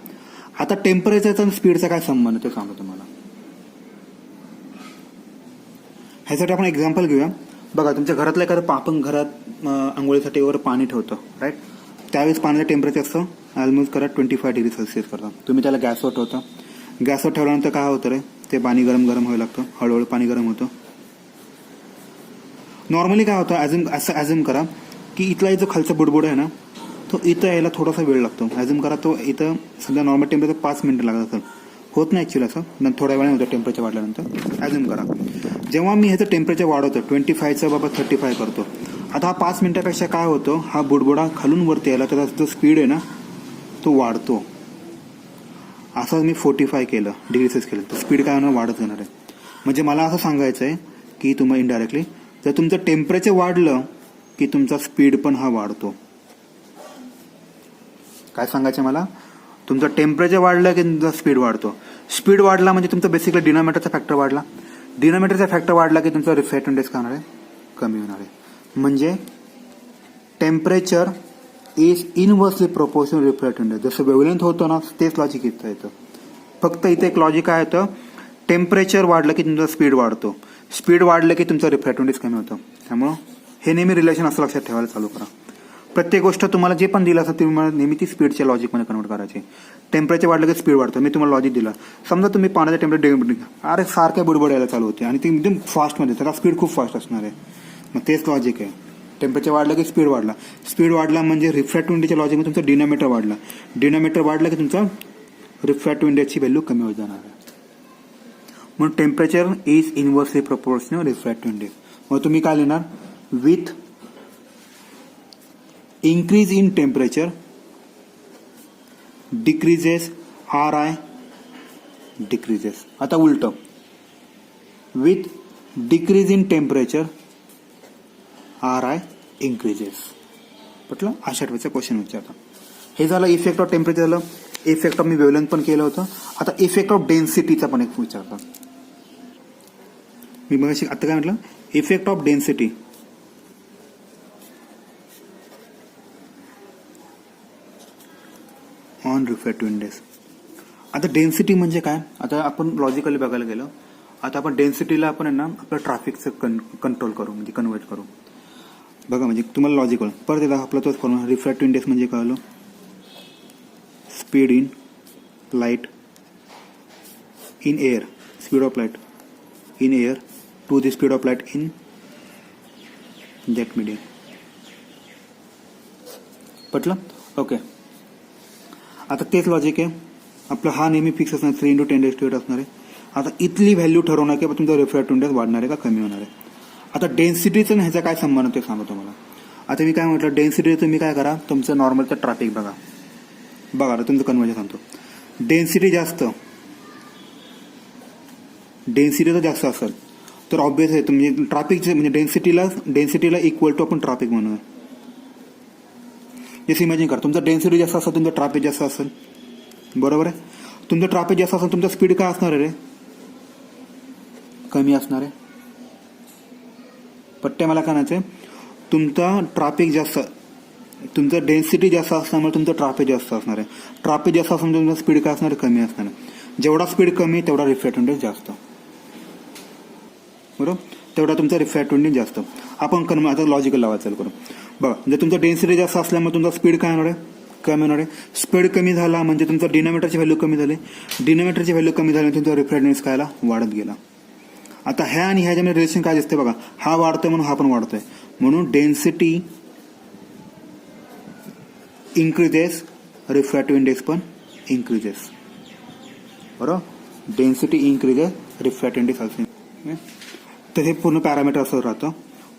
Speaker 1: आता टेम्परेचरचा आणि स्पीडचा काय संबंध ते सांगतो तुम्हाला. ह्यासाठी आपण एक्झाम्पल घेऊया. बघा, तुमच्या घरातलं एखादं आपण घरात आंघोळीसाठी वर पाणी ठेवतो. राईट. त्यावेळेस पाण्याचं टेम्परेचर असतं ऑलमोस्ट करा 25°C करता. तुम्ही त्याला गॅसवर ठेवता. गॅसवर ठेवल्यानंतर काय होतं रे, ते पाणी गरम व्हायला लागतं, हळूहळू पाणी गरम होतं. नॉर्मली काय होतं, असं ॲझ्युम करा की इथला जो खालचा बुडबुड आहे ना तो इथं यायला थोडासा वेळ लागतो. ॲझ्युम करा तो इथं समजा नॉर्मल टेम्परेचर 5 मिनिटं लागत असेल. होत नाही ॲक्च्युली असं, थोड्या वेळाने होतं टेम्परेचर वाढल्यानंतर. ॲझ्युम करा जेव्हा मी ह्याचं टेम्परेचर वाढवतो 25चं बाबा 35 करतो. आता हा 5 मिनिटापेक्षा काय होतं, हा बुडबुडा खालून वरती यायला त्याचा जो स्पीड आहे ना तो वाढतो. असं मी 45 केलं डिग्री केलं तर स्पीड काय होणार, वाढत जाणार आहे. म्हणजे मला असं सांगायचं आहे की तुम्हाला इनडायरेक्टली जर तुमचं टेम्परेचर वाढलं की तुमचा स्पीड पण हा वाढतो. काय सांगायचं मला, तुमचं टेम्परेचर वाढलं की तुमचा स्पीड वाढतो. स्पीड वाढला म्हणजे तुमचा बेसिकली डिनॉमिनेटरचा फॅक्टर वाढला. डिनॉमिनेटरचा फॅक्टर वाढला की तुमचा रिफ्रॅक्टिव्ह इंडेक्स काय होणार आहे, कमी होणार आहे. म्हणजे temperature is inversely proportional refractive index. जसं वेव्हलेंथ होतं ना तेच लॉजिक इथं येतं. फक्त इथे एक लॉजिक काय येतं, टेम्परेचर वाढलं की तुमचा स्पीड वाढतो, स्पीड वाढलं की तुमचा रिफ्रॅक्टिव्ह इंडेक्स कमी होतं. त्यामुळं हे नेहमी रिलेशन असं लक्षात ठेवायला चालू करा. प्रत्येक गोष्ट तुम्हाला जे पण दिलं असं तुम्ही नेहमी ती स्पीडच्या लॉजिकमध्ये कन्वर्ट करायची. टेम्परेचर वाढलं की स्पीड वाढतं. मी तुम्हाला लॉजिक दिला, समजा तुम्ही पाण्याचं टेम्परेचर अरे सारख्या बुडबुड यायला चालू होते आणि ती एकदम फास्टमध्ये, त्याचा स्पीड खूप फास्ट असणार आहे. मग तेच लॉजिक आहे. टेम्परेचर वाढलं की स्पीड वाढला, स्पीड वाढला म्हणजे रिफ्रॅक्टिव्ह इंडेक्सच्या लॉजिकमध्ये तुमचा डिनॉमिनेटर वाढला, डिनॉमिनेटर वाढलं की तुमचा रिफ्रॅक्टिव्ह इंडेक्सची व्हॅल्यू कमी होत जाणार आहे. म्हणून temperature is inversely proportional refractive index. मग तुम्ही काय लिहिणार, with increase in temperature decreases Ri decreases. आता उलट, with decrease in temperature Ri increases. म्हटलं अशा टाईपचा क्वेश्चन विचारता. हे झालं इफेक्ट ऑफ टेम्परेचर झालं. इफेक्ट ऑफ मी वेव्हलेंथ पण केलं होतं. आता इफेक्ट ऑफ डेन्सिटीचा पण एक विचारता. मी मग आता काय म्हटलं, effect of density on refractive index. आता डेन्सिटी म्हणजे काय, आता आपण लॉजिकली बघायला गेलो, आता आपण डेन्सिटीला आपण आहे ना आपलं ट्रॅफिकचं कंट्रोल करू म्हणजे कन्वर्ट करू. बघा म्हणजे तुम्हाला लॉजिकल परत एकदा आपला तोच फॉर्म्युला रिफ्रॅक्टिव्ह इंडेक्स म्हणजे कळलं speed in light in air speed of light in air to the speed of light in jet medium. पटलं? ओके. आता तेच लॉजिक आहे आपलं हा नेहमी फिक्स असणार 3 × 10⁸ असणार आहे. आता इथली व्हॅल्यू ठरवणार की तुमचा रिफ्रॅक्टिव्ह इंडेक्स वाढणार आहे का कमी होणार आहे. आता डेन्सिटीचं ह्याचा काय संबंध ते सांगतो तुम्हाला. आता मी काय म्हटलं डेन्सिटी तुम्ही काय करा तुमचं नॉर्मलचं ट्रॅफिक बघा आता तुमचं कन्वर्जन सांगतो. डेन्सिटी जर जास्त असेल तर ऑब्वियस आहे तुम्ही ट्रॅफिकचे म्हणजे डेन्सिटीला इक्वल टू आपण ट्रॅफिक म्हणूया. जसं इमॅजिन करा तुमचं डेन्सिटी जास्त असेल तुमचं ट्रॅफिक जास्त असेल. बरोबर आहे. तुमचं ट्रॅफिक जास्त असेल तुमचा स्पीड काय असणार आहे रे कमी असणार आहे. पट्ट्या मला काय म्हणायचं तुमचा ट्रॅफिक जास्त तुमचं डेन्सिटी जास्त असल्यामुळे तुमचं ट्रॅफिक जास्त असणार आहे. ट्रॅफिक जास्त असल्यामुळे तुमचं स्पीड काय असणार आहे कमी असणार आहे. जेवढा स्पीड कमी तेवढा रिफ्रॅक्टिव्ह इंडेक्स जास्त. बरोबर. तेवढा तुमचा रिफ्रॅक्टिव्ह इंडेक्स जास्त. आपण आता लॉजिकल लावायचं चालू करू. बघा जर तुमचं डेन्सिटी जास्त असल्यामुळे तुमचा स्पीड काय होणार आहे कमी होणार आहे. स्पीड कमी झाला म्हणजे तुमचा डिनोमिनेटरची व्हॅल्यू कमी झाली. डिनोमिनेटरची व्हॅल्यू कमी झाली तुमचा रिफ्रॅक्टिव्ह इंडेक्स कायला वाढत गेला. आता ह्या आणि ह्याच्यामध्ये रिलेशन काय दिसते बघा हा वाढतोय म्हणून हा पण वाढतोय म्हणून डेन्सिटी इन्क्रीजेस रिफ्रॅक्टिव्ह इंडेक्स पण इन्क्रीजेस. बरोबर. डेन्सिटी इन्क्रीजेस रिफ्रॅक्टिव्ह इंडेक्स असं. तर हे पूर्ण पॅरामीटर असं राहतं.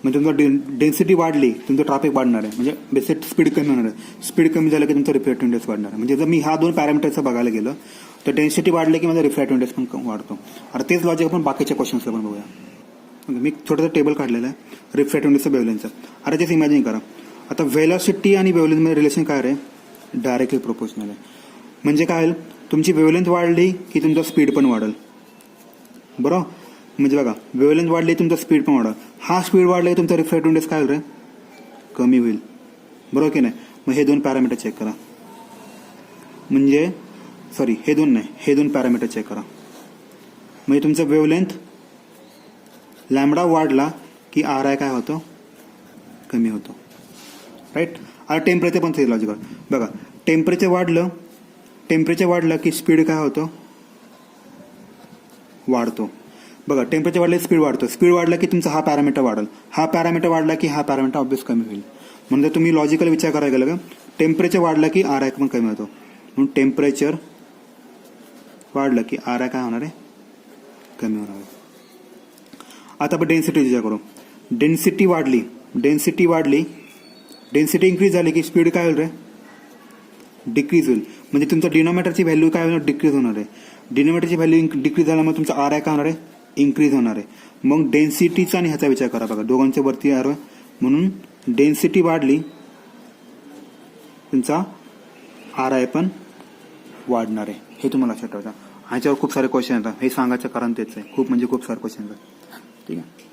Speaker 1: म्हणजे तुमचं डेन्सिटी वाढली तुमचं ट्रॅफिक वाढणार आहे म्हणजे बेसिक स्पीड कमी होणार आहे. स्पीड कमी झालं की तुमचं रिफ्रॅक्टिव्ह इंडेक्स वाढणार आहे. म्हणजे जर मी ह्या 2 पॅरामीटरचं बघायला गेलं तर डेन्सिटी वाढली की माझा रिफ्रॅक्टिव्ह इंडेक्स पण वाढतो. आता तेच लॉजिक आपण बाकीच्या क्वेश्चन्सला पण बघूया. मी छोटंसं टेबल काढलेलं आहे रिफ्रॅक्टिव्ह इंडेक्सचं वेव्हलेंथचं. आता जसं इमॅजिन करा आता व्हेलॉसिटी आणि वेव्हलेंथमध्ये रिलेशन काय आहे डायरेक्टली प्रोपोर्शनल आहे. म्हणजे काय होईल तुमची वेव्हलेंथ वाढली की तुमचा स्पीड पण वाढेल. बरोबर. म्हणजे बघा वेव्हलेंथ वाढली तुमचा स्पीड पण वाढेल. हा स्पीड वाढला की तुमचा रिफ्रॅक्टिव्ह इंडेक्स काय होईल रे कमी होईल. बरोबर की नाही. मग हे 2 पॅरामीटर चेक करा म्हणजे हे 2 पॅरामीटर चेक करा. म्हणजे तुमचं वेव्हलेंथ लॅम्बडा वाढला की RI काय होतं कमी होतं. राईट. आता टेम्परेचर पण ते लॉजिकल बघा टेम्परेचर वाढलं की स्पीड काय होतं वाढतो. बघा टेम्परेचर वाढलं स्पीड वाढतो. स्पीड वाढला की तुमचा हा पॅरामीटर वाढेल. हा पॅरामीटर वाढला की हा पॅरामीटर ऑब्वियस कमी होईल. म्हणजे तुम्ही लॉजिकल विचार करायला गेलं का टेम्परेचर वाढला की RI पण कमी होतो म्हणून टेम्परेचर वाढलं की RI काय होणार आहे कमी होणार आहे. आता आपण डेन्सिटी विचार करू. डेन्सिटी इन्क्रीज झाली की स्पीड काय होईल रे डिक्रीज होईल. म्हणजे तुमचा डिनोमिनेटरची व्हॅल्यू काय होणार डिक्रीज होणार आहे. डिनोमिनेटरची व्हॅल्यू डिक्रीज झाल्यामुळे तुमचा RI काय होणार आहे इन्क्रीज होणार आहे. मग डेन्सिटीचा आणि ह्याचा विचार करा बघा दोघांच्या वरती आहे म्हणून डेन्सिटी वाढली तुमचा RI पण वाढणार आहे. हे तुम्हाला लक्षात ठेवायचं. ह्याच्यावर खूप सारे क्वेश्चन येतात. हे सांगायचं कारण तेच आहे खूप म्हणजे खूप सारे क्वेश्चन येतात. ठीक आहे.